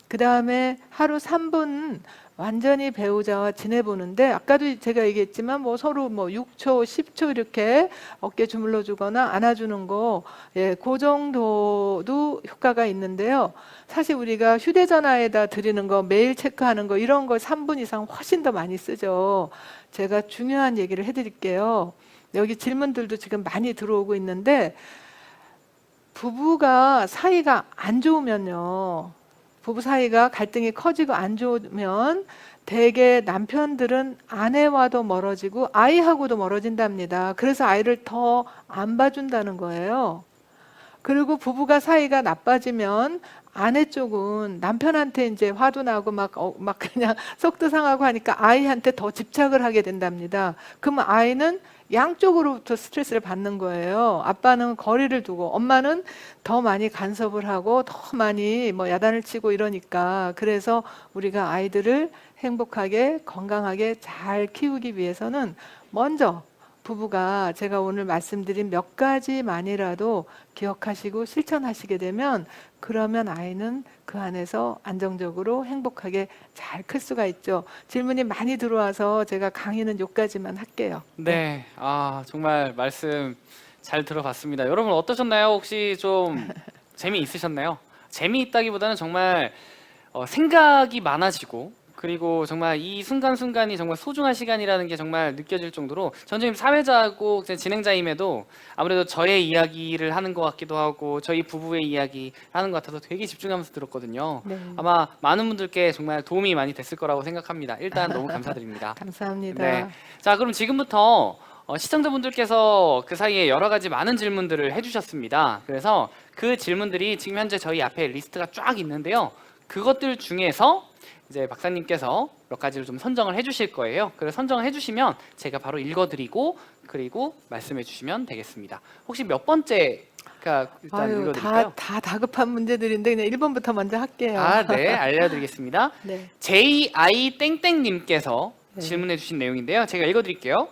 그 다음에 하루 3분 완전히 배우자와 지내보는데, 아까도 제가 얘기했지만 뭐 서로 뭐 6초, 10초 이렇게 어깨 주물러 주거나 안아주는 거, 그 정도도 효과가 있는데요. 사실 우리가 휴대전화에다 드리는 거, 메일 체크하는 거 이런 거 3분 이상 훨씬 더 많이 쓰죠. 제가 중요한 얘기를 해드릴게요. 여기 질문들도 지금 많이 들어오고 있는데, 부부가 사이가 안 좋으면요, 부부 사이가 갈등이 커지고 안 좋으면 대개 남편들은 아내와도 멀어지고 아이하고도 멀어진답니다. 그래서 아이를 더 안 봐준다는 거예요. 그리고 부부가 사이가 나빠지면 아내 쪽은 남편한테 이제 화도 나고 막 그냥 속도 상하고 하니까 아이한테 더 집착을 하게 된답니다. 그러면 아이는 양쪽으로부터 스트레스를 받는 거예요. 아빠는 거리를 두고 엄마는 더 많이 간섭을 하고 더 많이 뭐 야단을 치고 이러니까, 그래서 우리가 아이들을 행복하게 건강하게 잘 키우기 위해서는 먼저 부부가 제가 오늘 말씀드린 몇 가지만이라도 기억하시고 실천하시게 되면, 그러면 아이는 그 안에서 안정적으로 행복하게 잘 클 수가 있죠. 질문이 많이 들어와서 제가 강의는 여기까지만 할게요. 네, 정말 말씀 잘 들어봤습니다. 여러분 어떠셨나요? 혹시 좀 재미있으셨나요? 재미있다기보다는 정말 생각이 많아지고, 그리고 정말 이 순간순간이 정말 소중한 시간이라는 게 정말 느껴질 정도로, 전 지금 사회자고 진행자임에도 아무래도 저의 이야기를 하는 것 같기도 하고 저희 부부의 이야기 하는 것 같아서 되게 집중하면서 들었거든요. 네. 아마 많은 분들께 정말 도움이 많이 됐을 거라고 생각합니다. 일단 너무 감사드립니다. 감사합니다. 네. 자, 그럼 지금부터 시청자분들께서 그 사이에 여러 가지 많은 질문들을 해주셨습니다. 그래서 그 질문들이 지금 현재 저희 앞에 리스트가 쫙 있는데요. 그것들 중에서 이제 박사님께서 몇 가지를 좀 선정을 해주실 거예요. 그래서 선정을 해주시면 제가 바로 읽어드리고 그리고 말씀해주시면 되겠습니다. 혹시 몇 번째가 일단 아유, 읽어드릴까요? 다 다급한 문제들인데 그냥 1번부터 먼저 할게요. 아, 네, 알려드리겠습니다. 네. JI 땡땡님께서 네. 질문해주신 내용인데요. 제가 읽어드릴게요.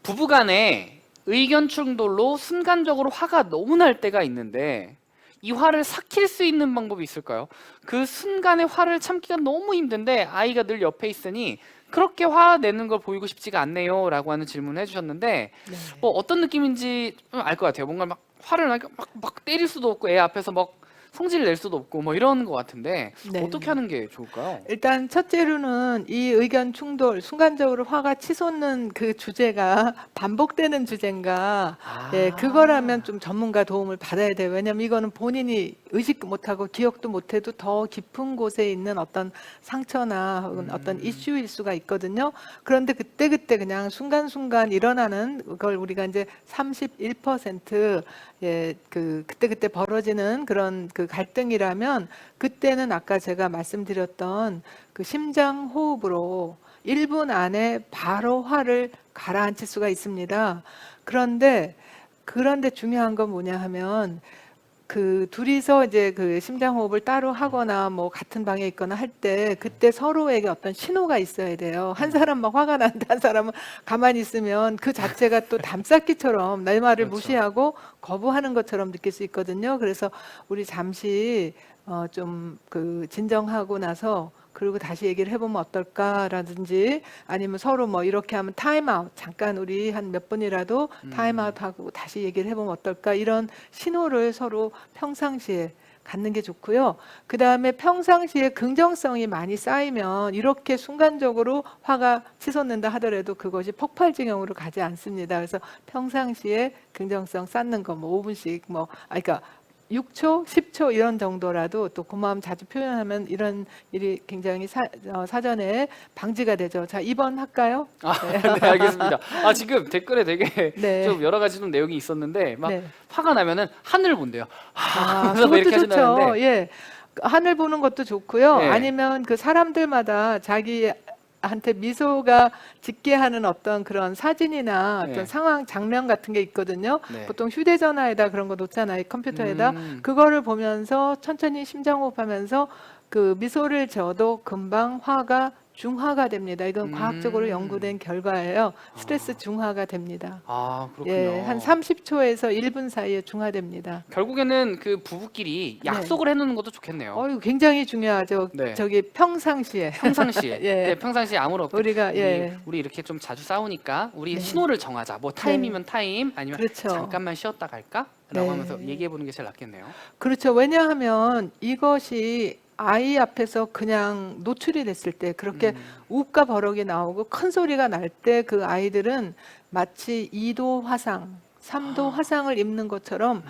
부부간에 의견 충돌로 순간적으로 화가 너무 날 때가 있는데 이 화를 삭힐 수 있는 방법이 있을까요? 그 순간의 화를 참기가 너무 힘든데 아이가 늘 옆에 있으니 그렇게 화내는 걸 보이고 싶지가 않네요 라고 하는 질문을 해주셨는데 네. 뭐 어떤 느낌인지 알 것 같아요. 뭔가 막 화를 나니까 막 때릴 수도 없고 애 앞에서 막 성질을 낼 수도 없고 뭐 이런 것 같은데 네. 어떻게 하는 게 좋을까요? 일단 첫째로는 이 의견 충돌, 순간적으로 화가 치솟는 그 주제가 반복되는 주제인가, 예, 그거라면 좀 전문가 도움을 받아야 돼요. 왜냐면 이거는 본인이 의식 못하고 기억도 못해도 더 깊은 곳에 있는 어떤 상처나 혹은 어떤 이슈일 수가 있거든요. 그런데 그때 그냥 순간순간 일어나는 걸 우리가 이제 31% 예, 그때 벌어지는 그런 그 갈등이라면 그때는 아까 제가 말씀드렸던 그 심장 호흡으로 1분 안에 바로 화를 가라앉힐 수가 있습니다. 그런데 중요한 건 뭐냐 하면 그 둘이서 이제 그 심장 호흡을 따로 하거나 뭐 같은 방에 있거나 할 때 그때 서로에게 어떤 신호가 있어야 돼요. 한 사람 막 화가 나는데 한 사람은 가만히 있으면 그 자체가 또 담쌓기처럼 내 말을 그렇죠. 무시하고 거부하는 것처럼 느낄 수 있거든요. 그래서 우리 잠시 좀 그 진정하고 나서 그리고 다시 얘기를 해보면 어떨까라든지 아니면 서로 뭐 이렇게 하면 타임아웃 잠깐 우리 한 몇 분이라도 타임아웃 하고 다시 얘기를 해보면 어떨까 이런 신호를 서로 평상시에 갖는 게 좋고요. 그 다음에 평상시에 긍정성이 많이 쌓이면 이렇게 순간적으로 화가 치솟는다 하더라도 그것이 폭발징형으로 가지 않습니다. 그래서 평상시에 긍정성 쌓는 거 뭐 5분씩 그러니까 6초, 10초 이런 정도라도 또 고마움 자주 표현하면 이런 일이 굉장히 사전에 방지가 되죠. 자, 2번 할까요? 네, 알겠습니다. 지금 댓글에 되게 네. 좀 여러 가지 좀 내용이 있었는데 막 네. 화가 나면은 하늘을 본대요. 그래서 뭐 그것도 이렇게 좋죠. 하신다는데 예. 하늘 보는 것도 좋고요. 네. 아니면 그 사람들마다 자기한테 미소가 짓게 하는 어떤 그런 사진이나 어떤 네. 상황, 장면 같은 게 있거든요. 네. 보통 휴대전화에다 그런 거 놓잖아요. 컴퓨터에다. 그거를 보면서 천천히 심장호흡하면서 그 미소를 지어도 금방 화가 중화가 됩니다. 이건 과학적으로 연구된 결과예요. 스트레스 중화가 됩니다. 그렇군요. 예, 한 30초에서 1분 사이에 중화됩니다. 결국에는 그 부부끼리 약속을 해놓는 것도 좋겠네요. 이거 굉장히 중요하죠. 네. 저기 평상시에. 평상시에. 예. 네, 평상시에 아무런 우리가 우리 이렇게 좀 자주 싸우니까 우리 네. 신호를 정하자. 뭐 타임이면 타임 아니면 그렇죠. 잠깐만 쉬었다 갈까? 라고 네. 하면서 얘기해 보는 게 제일 낫겠네요. 그렇죠. 왜냐하면 이것이 아이 앞에서 그냥 노출이 됐을 때 그렇게 우가 버럭이 나오고 큰 소리가 날 때 그 아이들은 마치 2도 화상, 3도 화상을 입는 것처럼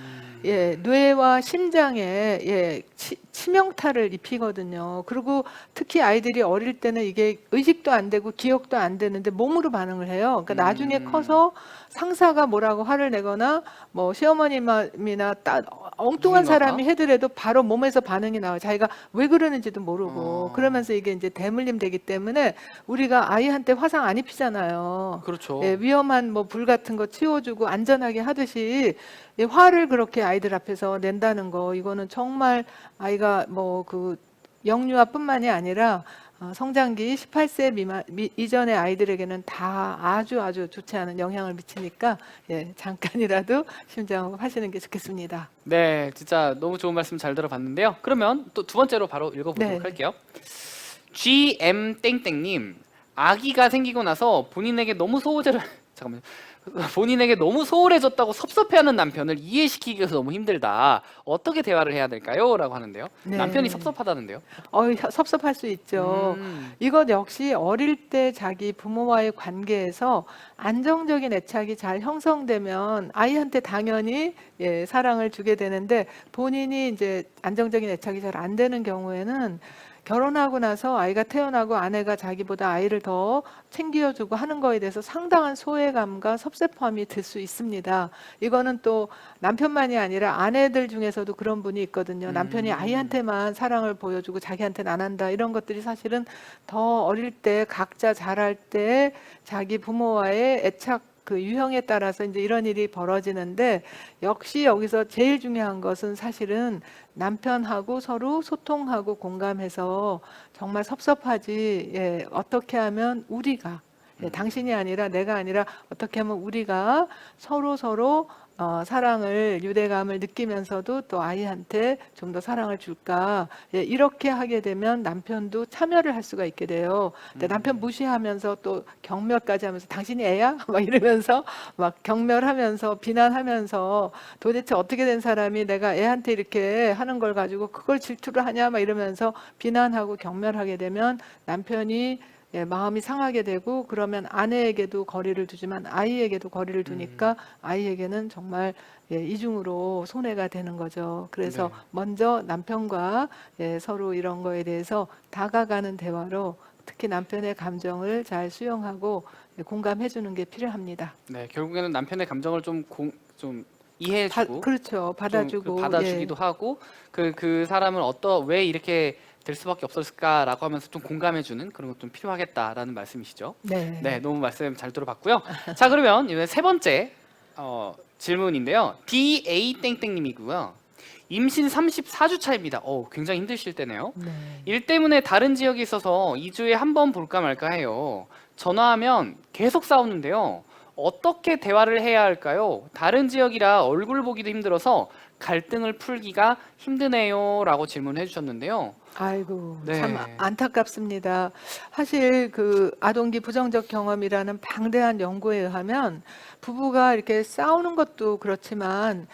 예, 뇌와 심장에 치명타를 입히거든요. 그리고 특히 아이들이 어릴 때는 이게 의식도 안 되고 기억도 안 되는데 몸으로 반응을 해요. 그러니까 나중에 커서 상사가 뭐라고 화를 내거나 뭐 시어머님이나 엉뚱한 누군가가? 사람이 해더라도 바로 몸에서 반응이 나와요. 자기가 왜 그러는지도 모르고 그러면서 이게 이제 대물림 되기 때문에 우리가 아이한테 화상 안 입히잖아요. 그렇죠. 예, 위험한 뭐 불 같은 거 치워주고 안전하게 하듯이 화를 그렇게 아이들 앞에서 낸다는 거 이거는 정말 아이가 뭐 그 영유아뿐만이 아니라 성장기 18세 이전의 아이들에게는 다 아주 좋지 않은 영향을 미치니까 예, 잠깐이라도 심장호흡 하시는 게 좋겠습니다. 네, 진짜 너무 좋은 말씀 잘 들어봤는데요. 그러면 또 두 번째로 바로 읽어보도록 네. 할게요. GM 땡땡님, 아기가 생기고 나서 본인에게 너무 잠깐만요. 본인에게 너무 소홀해졌다고 섭섭해하는 남편을 이해시키기 위해서 너무 힘들다. 어떻게 대화를 해야 될까요? 라고 하는데요. 네. 남편이 섭섭하다는데요. 섭섭할 수 있죠. 이것 역시 어릴 때 자기 부모와의 관계에서 안정적인 애착이 잘 형성되면 아이한테 당연히 사랑을 주게 되는데 본인이 이제 안정적인 애착이 잘 안 되는 경우에는 결혼하고 나서 아이가 태어나고 아내가 자기보다 아이를 더 챙겨주고 하는 거에 대해서 상당한 소외감과 섭섭함이 들 수 있습니다. 이거는 또 남편만이 아니라 아내들 중에서도 그런 분이 있거든요. 남편이 아이한테만 사랑을 보여주고 자기한테는 안 한다. 이런 것들이 사실은 더 어릴 때 각자 자랄 때 자기 부모와의 애착 그 유형에 따라서 이제 이런 일이 벌어지는데, 역시 여기서 제일 중요한 것은 사실은 남편하고 서로 소통하고 공감해서 정말 섭섭하지, 예, 어떻게 하면 우리가, 예, 당신이 아니라 내가 아니라 어떻게 하면 우리가 서로 사랑을, 유대감을 느끼면서도 또 아이한테 좀 더 사랑을 줄까, 예, 이렇게 하게 되면 남편도 참여를 할 수가 있게 돼요. 근데 남편 무시하면서 또 경멸까지 하면서 당신이 애야? 막 이러면서 막 경멸하면서 비난하면서 도대체 어떻게 된 사람이 내가 애한테 이렇게 하는 걸 가지고 그걸 질투를 하냐 막 이러면서 비난하고 경멸하게 되면 남편이, 예, 마음이 상하게 되고, 그러면 아내에게도 거리를 두지만 아이에게도 거리를 두니까 아이에게는 정말, 예, 이중으로 손해가 되는 거죠. 그래서 네. 먼저 남편과, 예, 서로 이런 거에 대해서 다가가는 대화로 특히 남편의 감정을 잘 수용하고, 예, 공감해 주는 게 필요합니다. 네, 결국에는 남편의 감정을 좀 이해해주고 그렇죠. 좀 받아주고, 받아주기도 하고 그 사람은 왜 이렇게 될 수밖에 없었을까라고 하면서 좀 공감해주는 그런 것 좀 필요하겠다라는 말씀이시죠. 네. 네, 너무 말씀 잘 들어봤고요. 자, 그러면 이제 세 번째 질문인데요. DA 땡땡님이고요. 임신 34주 차입니다. 굉장히 힘드실 때네요. 네. 일 때문에 다른 지역에 있어서 2주에 한 번 볼까 말까 해요. 전화하면 계속 싸우는데요. 어떻게 대화를 해야 할까요? 다른 지역이라 얼굴 보기도 힘들어서 갈등을 풀기가 힘드네요. 라고 질문해 주셨는데요. 아이고, 네. 참 안타깝습니다. 사실 그 아동기 부정적 경험이라는 방대한 연구에 의하면 부부가 이렇게 싸우는 것도 그렇지만,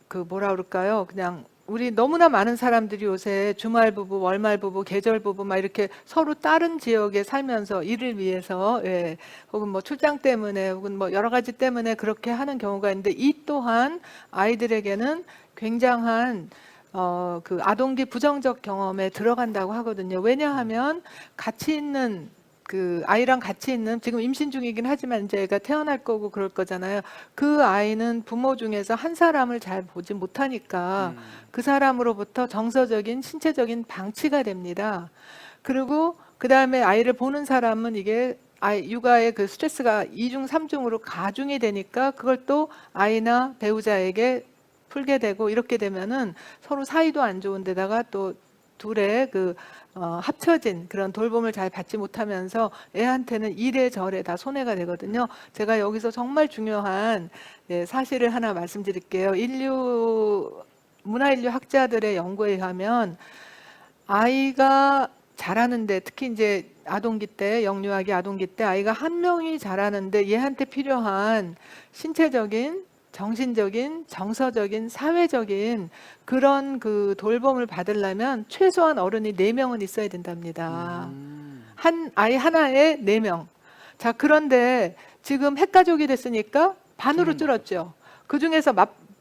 그 뭐라 그럴까요? 그냥 우리 너무나 많은 사람들이 요새 주말 부부, 월말 부부, 계절 부부 막 이렇게 서로 다른 지역에 살면서 일을 위해서, 예, 혹은 뭐 출장 때문에 혹은 뭐 여러 가지 때문에 그렇게 하는 경우가 있는데, 이 또한 아이들에게는 굉장한 그 아동기 부정적 경험에 들어간다고 하거든요. 왜냐하면 같이 있는 그 아이랑 같이 있는, 지금 임신 중이긴 하지만 이제 애가 태어날 거고 그럴 거잖아요. 그 아이는 부모 중에서 한 사람을 잘 보지 못하니까 그 사람으로부터 정서적인, 신체적인 방치가 됩니다. 그리고 그 다음에 아이를 보는 사람은 이게 육아의 그 스트레스가 2중, 3중으로 가중이 되니까 그걸 또 아이나 배우자에게 풀게 되고, 이렇게 되면은 서로 사이도 안 좋은 데다가 또 둘의 그 합쳐진 그런 돌봄을 잘 받지 못하면서 애한테는 이래저래 다 손해가 되거든요. 제가 여기서 정말 중요한, 예, 사실을 하나 말씀드릴게요. 문화인류 학자들의 연구에 의하면 아이가 자라는데, 특히 이제 아동기 때, 영유아기 아동기 때 아이가 한 명이 자라는데 얘한테 필요한 신체적인, 정신적인, 정서적인, 사회적인 그런 그 돌봄을 받으려면 최소한 어른이 4명은 있어야 된답니다. 한 아이 하나에 4명. 자, 그런데 지금 핵가족이 됐으니까 반으로 줄었죠. 그 중에서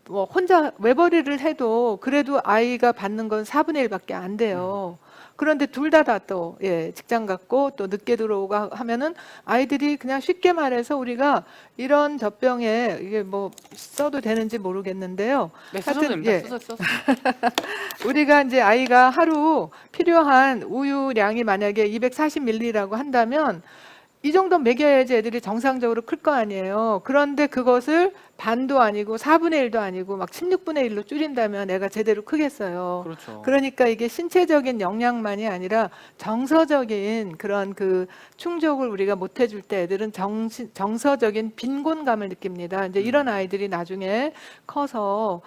혼자 외벌이를 해도 그래도 아이가 받는 건 4분의 1밖에 안 돼요. 그런데 둘 다 또, 예, 직장 갔고 또 늦게 들어오고 하면은 아이들이 그냥 쉽게 말해서 우리가 이런 젖병에 이게 뭐 써도 되는지 모르겠는데요. 네, 하여튼, 써도 됩니다. 예, 써서. 우리가 이제 아이가 하루 필요한 우유량이 만약에 240ml라고 한다면 이 정도 먹여야지 애들이 정상적으로 클 거 아니에요. 그런데 그것을 반도 아니고 4분의 1도 아니고 막 16분의 1로 줄인다면 애가 제대로 크겠어요. 그렇죠. 그러니까 이게 신체적인 영양만이 아니라 정서적인 그런 그 충족을 우리가 못 해줄 때 애들은 정서적인 빈곤감을 느낍니다. 이제 이런 아이들이 나중에 커서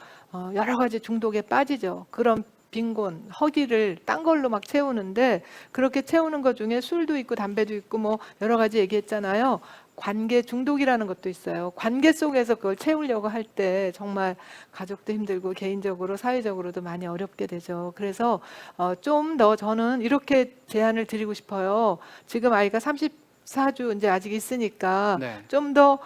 여러 가지 중독에 빠지죠. 그런 빈곤, 허기를 딴 걸로 막 채우는데, 그렇게 채우는 것 중에 술도 있고 담배도 있고 뭐 여러 가지 얘기했잖아요. 관계 중독이라는 것도 있어요. 관계 속에서 그걸 채우려고 할 때 정말 가족도 힘들고 개인적으로 사회적으로도 많이 어렵게 되죠. 그래서 좀 더 저는 이렇게 제안을 드리고 싶어요. 지금 아이가 34주 이제 아직 있으니까 네. 좀 더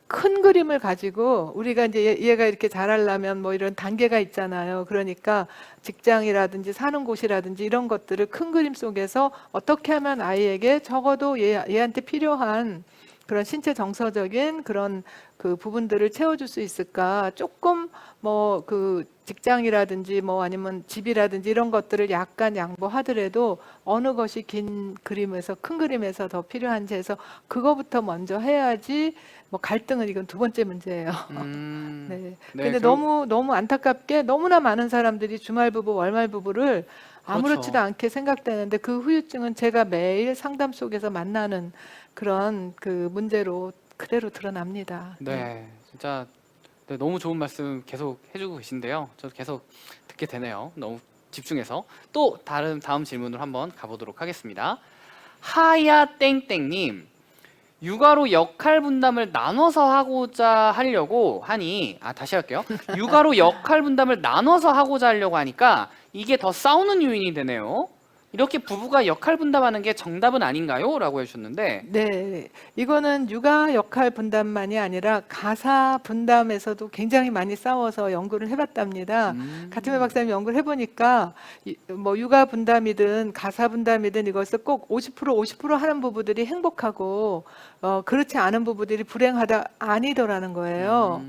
큰 그림을 가지고 우리가 이제 얘가 이렇게 자라려면 뭐 이런 단계가 있잖아요. 그러니까 직장이라든지 사는 곳이라든지 이런 것들을 큰 그림 속에서 어떻게 하면 아이에게 적어도 얘한테 필요한 그런 신체 정서적인 그런 그 부분들을 채워줄 수 있을까? 조금 뭐 그 직장이라든지 뭐 아니면 집이라든지 이런 것들을 약간 양보하더라도 어느 것이 긴 그림에서 큰 그림에서 더 필요한지 해서 그거부터 먼저 해야지 뭐 갈등은 이건 두 번째 문제예요. 네. 네, 근데 결국 너무 안타깝게 너무나 많은 사람들이 주말 부부, 월말 부부를 아무렇지도 그렇죠. 않게 생각되는데 그 후유증은 제가 매일 상담 속에서 만나는 그런 그 문제로 그대로 드러납니다. 네. 네, 진짜 네, 너무 좋은 말씀 계속 해주고 계신데요. 저도 계속 듣게 되네요. 너무 집중해서 또 다음 질문으로 한번 가보도록 하겠습니다. 하야 땡땡님, 육아로 역할 분담을 나눠서 하고자 하려고 하니 다시 할게요. 육아로 역할 분담을 나눠서 하고자 하려고 하니까 이게 더 싸우는 요인이 되네요. 이렇게 부부가 역할 분담하는 게 정답은 아닌가요? 라고 해주셨는데 네, 이거는 육아 역할 분담만이 아니라 가사 분담에서도 굉장히 많이 싸워서 연구를 해봤답니다. 가트메 박사님 연구를 해보니까 뭐 육아 분담이든 가사 분담이든 이것을 꼭 50% 하는 부부들이 행복하고 그렇지 않은 부부들이 불행하다 아니더라는 거예요.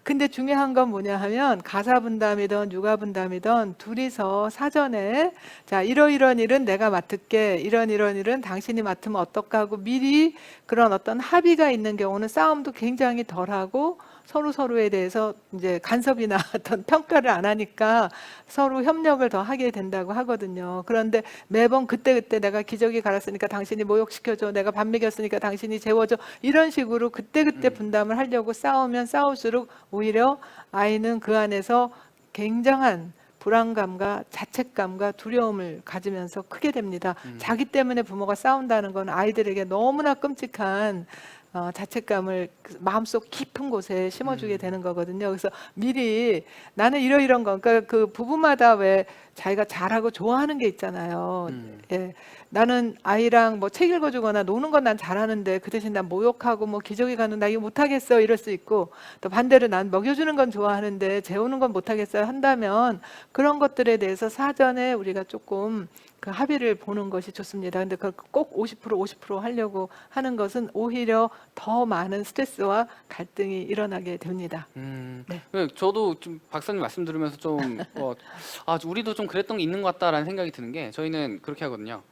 근데 중요한 건 뭐냐 하면 가사 분담이든 육아 분담이든 둘이서 사전에 자 이러이런 일은 내가 맡을게 이런 일은 당신이 맡으면 어떨까 하고 미리 그런 어떤 합의가 있는 경우는 싸움도 굉장히 덜하고 서로에 대해서 이제 간섭이나 어떤 평가를 안 하니까 서로 협력을 더 하게 된다고 하거든요. 그런데 매번 그때그때 내가 기저귀 갈았으니까 당신이 모욕시켜줘, 내가 밥 먹였으니까 당신이 재워줘, 이런 식으로 그때그때 분담을 하려고 싸우면 싸울수록 오히려 아이는 그 안에서 굉장한 불안감과 자책감과 두려움을 가지면서 크게 됩니다. 자기 때문에 부모가 싸운다는 건 아이들에게 너무나 끔찍한 자책감을 마음속 깊은 곳에 심어주게 되는 거거든요. 그래서 미리 나는 이런 거, 그러니까 그 부부마다 왜 자기가 잘하고 좋아하는 게 있잖아요. 예, 나는 아이랑 뭐 책 읽어주거나 노는 건 난 잘하는데 그 대신 난 모욕하고 뭐 기저귀 가는 나 이거 못하겠어 이럴 수 있고, 또 반대로 난 먹여주는 건 좋아하는데 재우는 건 못하겠어요 한다면 그런 것들에 대해서 사전에 우리가 조금 그 합의를 보는 것이 좋습니다. 근데 꼭 50% 하려고 하는 것은 오히려 더 많은 스트레스와 갈등이 일어나게 됩니다. 네. 저도 좀 박사님 말씀 들으면서 좀 우리도 좀 그랬던 게 있는 것 같다라는 생각이 드는 게 저희는 그렇게 하거든요.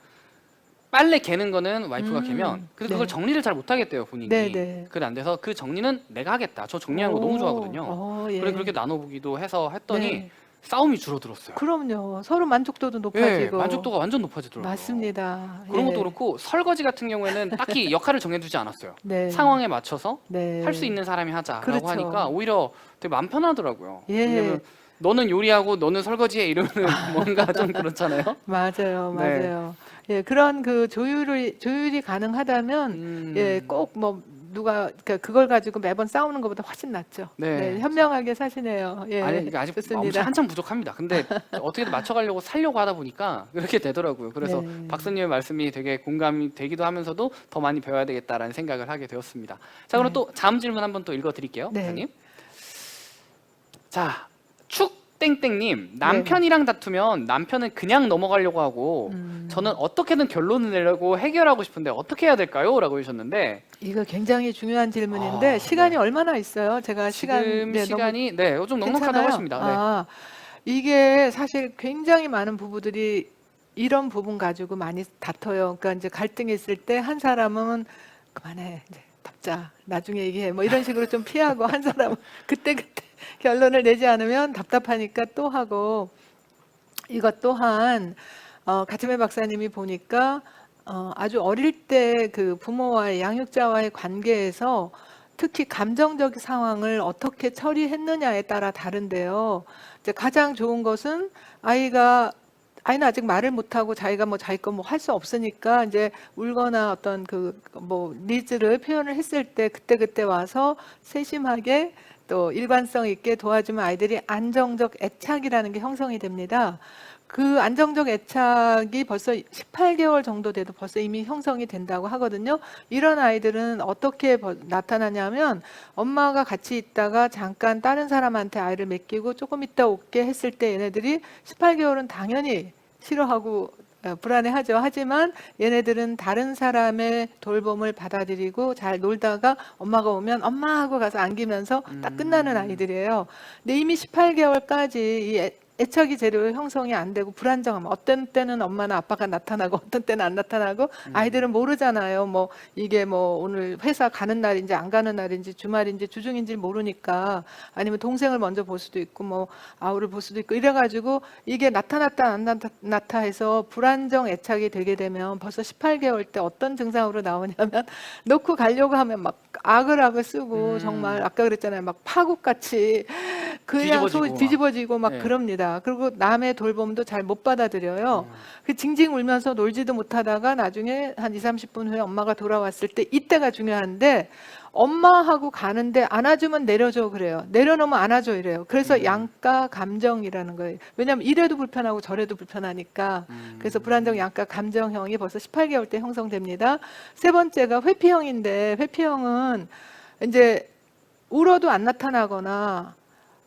빨래 개는 거는 와이프가 개면 근데 그걸 네. 정리를 잘 못하겠대요 본인이. 네. 그래 안 돼서 그 정리는 내가 하겠다. 저 정리하는 거 너무 좋아하거든요. 예. 그래 그렇게 나눠보기도 해서 했더니 네. 싸움이 줄어들었어요. 그럼요. 서로 만족도도 예, 높아지고. 만족도가 완전 높아지더라고요. 맞습니다. 그런 것도 예. 그렇고 설거지 같은 경우에는 딱히 역할을 정해두지 않았어요. 네. 상황에 맞춰서 네. 할 수 있는 사람이 하자라고 그렇죠. 하니까 오히려 되게 마음 편하더라고요. 예. 왜냐면 너는 요리하고 너는 설거지해 이러면 뭔가 좀 그렇잖아요. 맞아요. 네. 맞아요. 예, 그런 그 조율이 가능하다면 예, 꼭 뭐 누가 그러니까 그걸 가지고 매번 싸우는 것보다 훨씬 낫죠. 네. 네, 현명하게 사시네요. 예. 아니 이게 아직 좋습니다. 한참 부족합니다. 근데 어떻게든 맞춰가려고 살려고 하다 보니까 그렇게 되더라고요. 그래서 네. 박사님의 말씀이 되게 공감이 되기도 하면서도 더 많이 배워야 되겠다라는 생각을 하게 되었습니다. 자 그럼 네. 또 다음 질문 한번 또 읽어드릴게요, 네. 박사님. 자 축땡땡님, 남편이랑 다투면 남편은 그냥 넘어가려고 하고 저는 어떻게는 결론을 내려고 해결하고 싶은데 어떻게 해야 될까요? 라고 해주셨는데 이거 굉장히 중요한 질문인데 아, 시간이 네. 얼마나 있어요? 제가 지금 너무 시간이 좀 넉넉하다고 괜찮아요? 하십니다. 네. 아, 이게 사실 굉장히 많은 부부들이 이런 부분 가지고 많이 다퉈요. 그러니까 이제 갈등이 있을 때 한 사람은 그만해, 이제 덮자, 나중에 얘기해, 뭐 이런 식으로 좀 피하고 한 사람은 그때 결론을 내지 않으면 답답하니까 또 하고, 이것 또한 가츠메 박사님이 보니까 아주 어릴 때 그 부모와의 양육자와의 관계에서 특히 감정적 상황을 어떻게 처리했느냐에 따라 다른데요. 이제 가장 좋은 것은 아이는 아직 말을 못하고 자기가 뭐 자기 거 뭐 할 수 없으니까 이제 울거나 어떤 그 뭐 니즈를 표현을 했을 때 그때 와서 세심하게 또 일관성 있게 도와주면 아이들이 안정적 애착이라는 게 형성이 됩니다. 그 안정적 애착이 벌써 18개월 정도 돼도 벌써 이미 형성이 된다고 하거든요. 이런 아이들은 어떻게 나타나냐면 엄마가 같이 있다가 잠깐 다른 사람한테 아이를 맡기고 조금 있다 올게 했을 때 얘네들이 18개월은 당연히 싫어하고 불안해하죠. 하지만 얘네들은 다른 사람의 돌봄을 받아들이고 잘 놀다가 엄마가 오면 엄마 하고 가서 안기면서 딱 끝나는 아이들이에요. 근데 이미 18개월까지 이 애착이 제대로 형성이 안 되고 불안정함. 어떤 때는 엄마나 아빠가 나타나고 어떤 때는 안 나타나고 아이들은 모르잖아요. 뭐 이게 뭐 오늘 회사 가는 날인지 안 가는 날인지 주말인지 주중인지 모르니까 아니면 동생을 먼저 볼 수도 있고 뭐 아우를 볼 수도 있고 이래가지고 이게 나타났다 안 나타 해서 불안정 애착이 되게 되면 벌써 18개월 때 어떤 증상으로 나오냐면 놓고 가려고 하면 막 아글아글 쓰고 정말 아까 그랬잖아요. 막 파국같이 그냥 뒤집어지고 막 네. 그럽니다. 그리고 남의 돌봄도 잘 못 받아들여요. 그 징징 울면서 놀지도 못하다가 나중에 한 2, 30분 후에 엄마가 돌아왔을 때 이때가 중요한데 엄마하고 가는데 안아주면 내려줘 그래요. 내려놓으면 안아줘 이래요. 그래서 양가 감정이라는 거예요. 왜냐하면 이래도 불편하고 저래도 불편하니까. 그래서 불안정 양가 감정형이 벌써 18개월 때 형성됩니다. 세 번째가 회피형인데 회피형은 이제 울어도 안 나타나거나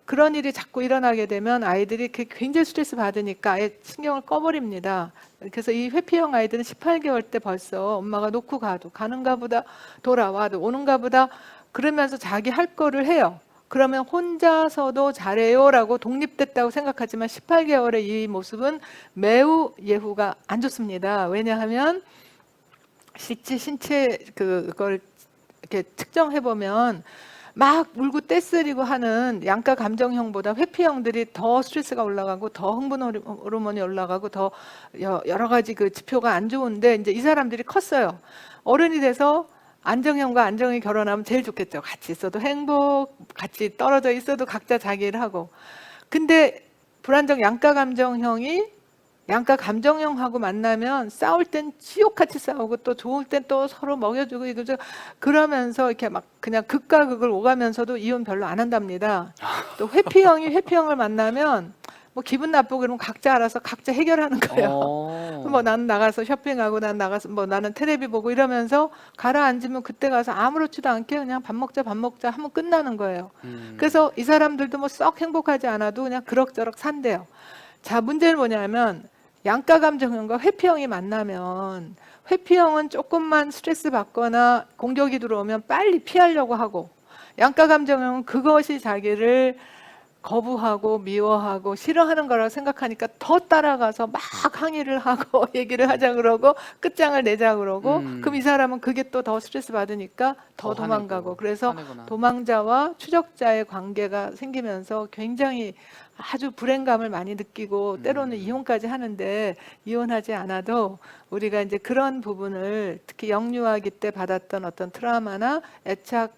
그런 일이 자꾸 일어나게 되면 아이들이 굉장히 스트레스 받으니까 아예 신경을 꺼버립니다. 그래서 이 회피형 아이들은 18개월 때 벌써 엄마가 놓고 가도 가는가 보다 돌아와도 오는가 보다 그러면서 자기 할 거를 해요. 그러면 혼자서도 잘해요라고 독립됐다고 생각하지만 18개월의 이 모습은 매우 예후가 안 좋습니다. 왜냐하면 실제 신체 그걸 이렇게 측정해 보면 막 울고 떼쓰리고 하는 양가 감정형보다 회피형들이 더 스트레스가 올라가고 더 흥분 호르몬이 올라가고 더 여러 가지 그 지표가 안 좋은데 이제 이 사람들이 컸어요. 어른이 돼서 안정형과 안정이 결혼하면 제일 좋겠죠. 같이 있어도 행복, 같이 떨어져 있어도 각자 자기 일을 하고. 근데 불안정 양가 감정형이 양가 감정형하고 만나면 싸울 땐 지옥같이 싸우고 또 좋을 땐 또 서로 먹여주고 이거죠. 그러면서 이렇게 막 그냥 극과 극을 오가면서도 이혼 별로 안 한답니다. 또 회피형이 회피형을 만나면 뭐 기분 나쁘고 그러면 각자 알아서 각자 해결하는 거예요. 뭐 나는 나가서 쇼핑하고 난 나가서 뭐 나는 테레비 보고 이러면서 가라앉으면 그때 가서 아무렇지도 않게 그냥 밥 먹자 하면 끝나는 거예요. 그래서 이 사람들도 뭐 썩 행복하지 않아도 그냥 그럭저럭 산대요. 자, 문제는 뭐냐면 양가 감정형과 회피형이 만나면 회피형은 조금만 스트레스 받거나 공격이 들어오면 빨리 피하려고 하고 양가 감정형은 그것이 자기를 거부하고 미워하고 싫어하는 거라고 생각하니까 더 따라가서 막 항의를 하고 얘기를 하자 그러고 끝장을 내자 그러고 그럼 이 사람은 그게 또 더 스트레스 받으니까 더 도망가고 그래서 도망자와 추적자의 관계가 생기면서 굉장히 아주 불행감을 많이 느끼고 때로는 이혼까지 하는데 이혼하지 않아도 우리가 이제 그런 부분을 특히 영유아기 때 받았던 어떤 트라우마나 애착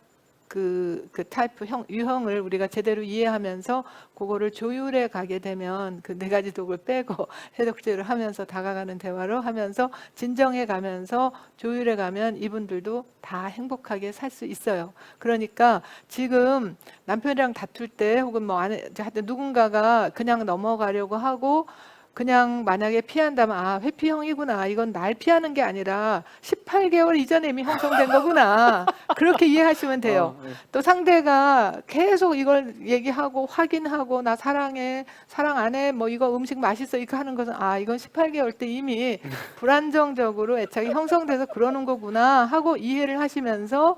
그 타입 유형을 우리가 제대로 이해하면서 그거를 조율해 가게 되면 그 네 가지 독을 빼고 해독제를 하면서 다가가는 대화로 하면서 진정해 가면서 조율해 가면 이분들도 다 행복하게 살 수 있어요. 그러니까 지금 남편이랑 다툴 때 혹은 뭐 하여튼 누군가가 그냥 넘어가려고 하고 그냥 만약에 피한다면 아 회피형이구나 이건 날 피하는 게 아니라 18개월 이전에 이미 형성된 거구나 그렇게 이해하시면 돼요. 또 상대가 계속 이걸 얘기하고 확인하고 나 사랑해 사랑 안 해 뭐 이거 음식 맛있어 이거 하는 것은 아 이건 18개월 때 이미 불안정적으로 애착이 형성돼서 그러는 거구나 하고 이해를 하시면서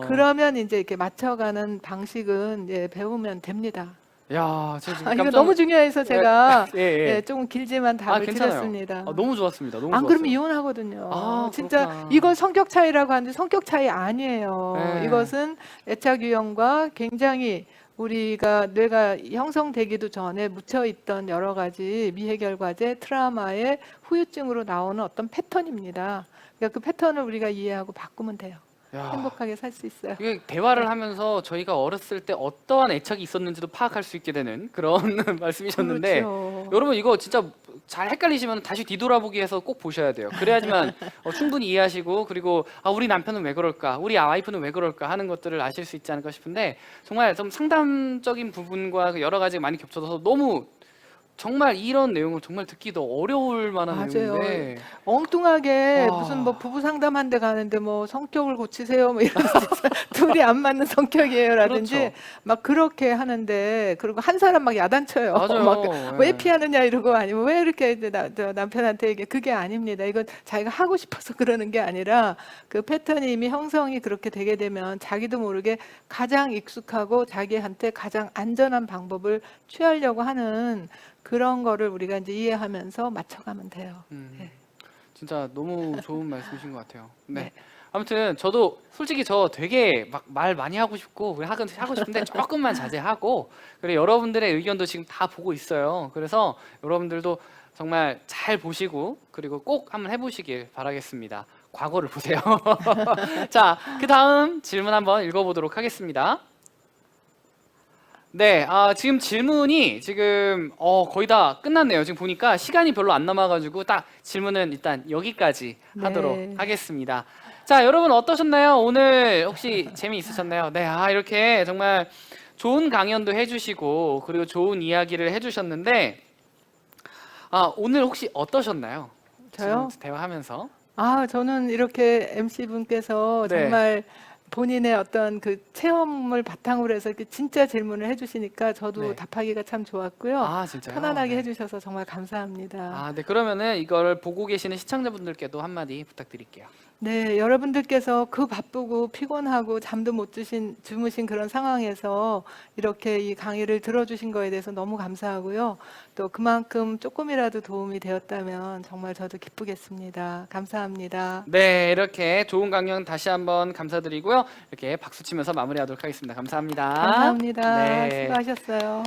그러면 이제 이렇게 맞춰가는 방식은 이제 배우면 됩니다. 야, 제가 이거 너무 중요해서 제가 예. 조금 길지만 답을 괜찮아요. 드렸습니다. 너무 좋았습니다. 너무 안 좋았어요. 그러면 이혼하거든요. 진짜 그렇구나. 이건 성격 차이라고 하는데 성격 차이 아니에요. 네. 이것은 애착 유형과 굉장히 우리가 뇌가 형성되기도 전에 묻혀있던 여러 가지 미해결 과제, 트라우마의 후유증으로 나오는 어떤 패턴입니다. 그러니까 그 패턴을 우리가 이해하고 바꾸면 돼요. 야, 행복하게 살 수 있어요. 이게 대화를 하면서 저희가 어렸을 때 어떠한 애착이 있었는지도 파악할 수 있게 되는 그런 말씀이셨는데 그렇죠. 여러분 이거 진짜 잘 헷갈리시면 다시 뒤돌아보기 해서 꼭 보셔야 돼요. 그래야지만 충분히 이해하시고 그리고 우리 남편은 왜 그럴까, 우리 와이프는 왜 그럴까 하는 것들을 아실 수 있지 않을까 싶은데 정말 좀 상담적인 부분과 여러 가지 많이 겹쳐져서 너무 정말 이런 내용을 정말 듣기도 어려울 만한 맞아요. 내용인데 엉뚱하게 와. 무슨 뭐 부부 상담한데 가는데 뭐 성격을 고치세요 뭐 이런 둘이 안 맞는 성격이에요라든지 그렇죠. 막 그렇게 하는데 그리고 한 사람 막 야단쳐요. 맞아요. 막 왜 예. 피하느냐 이러고 아니면 왜 이렇게 이제 저 남편한테 이게 그게 아닙니다. 이건 자기가 하고 싶어서 그러는 게 아니라 그 패턴이 이미 형성이 그렇게 되게 되면 자기도 모르게 가장 익숙하고 자기한테 가장 안전한 방법을 취하려고 하는 그런 거를 우리가 이제 이해하면서 맞춰가면 돼요. 네. 진짜 너무 좋은 말씀이신 것 같아요. 네. 네. 아무튼 저도 솔직히 저 되게 막 말 많이 하고 싶고 하고 싶은데 조금만 자제하고 그리고 여러분들의 의견도 지금 다 보고 있어요. 그래서 여러분들도 정말 잘 보시고 그리고 꼭 한번 해보시길 바라겠습니다. 과거를 보세요. 자, 그 다음 질문 한번 읽어보도록 하겠습니다. 네, 지금 질문이 지금 거의 다 끝났네요. 지금 보니까 시간이 별로 안 남아가지고 딱 질문은 일단 여기까지 하도록 네. 하겠습니다. 자, 여러분 어떠셨나요? 오늘 혹시 재미있으셨나요? 네, 이렇게 정말 좋은 강연도 해주시고 그리고 좋은 이야기를 해주셨는데 오늘 혹시 어떠셨나요? 저요? 지금 대화하면서. 저는 이렇게 MC 분께서 네. 정말 본인의 어떤 그 체험을 바탕으로 해서 이렇게 진짜 질문을 해주시니까 저도 네. 답하기가 참 좋았고요. 진짜요? 편안하게 네. 해주셔서 정말 감사합니다. 네, 그러면은 이걸 보고 계시는 시청자분들께도 한마디 부탁드릴게요. 네, 여러분들께서 그 바쁘고 피곤하고 잠도 못 주무신 그런 상황에서 이렇게 이 강의를 들어주신 거에 대해서 너무 감사하고요. 또 그만큼 조금이라도 도움이 되었다면 정말 저도 기쁘겠습니다. 감사합니다. 네, 이렇게 좋은 강연 다시 한번 감사드리고요. 이렇게 박수 치면서 마무리하도록 하겠습니다. 감사합니다. 감사합니다. 네. 수고하셨어요.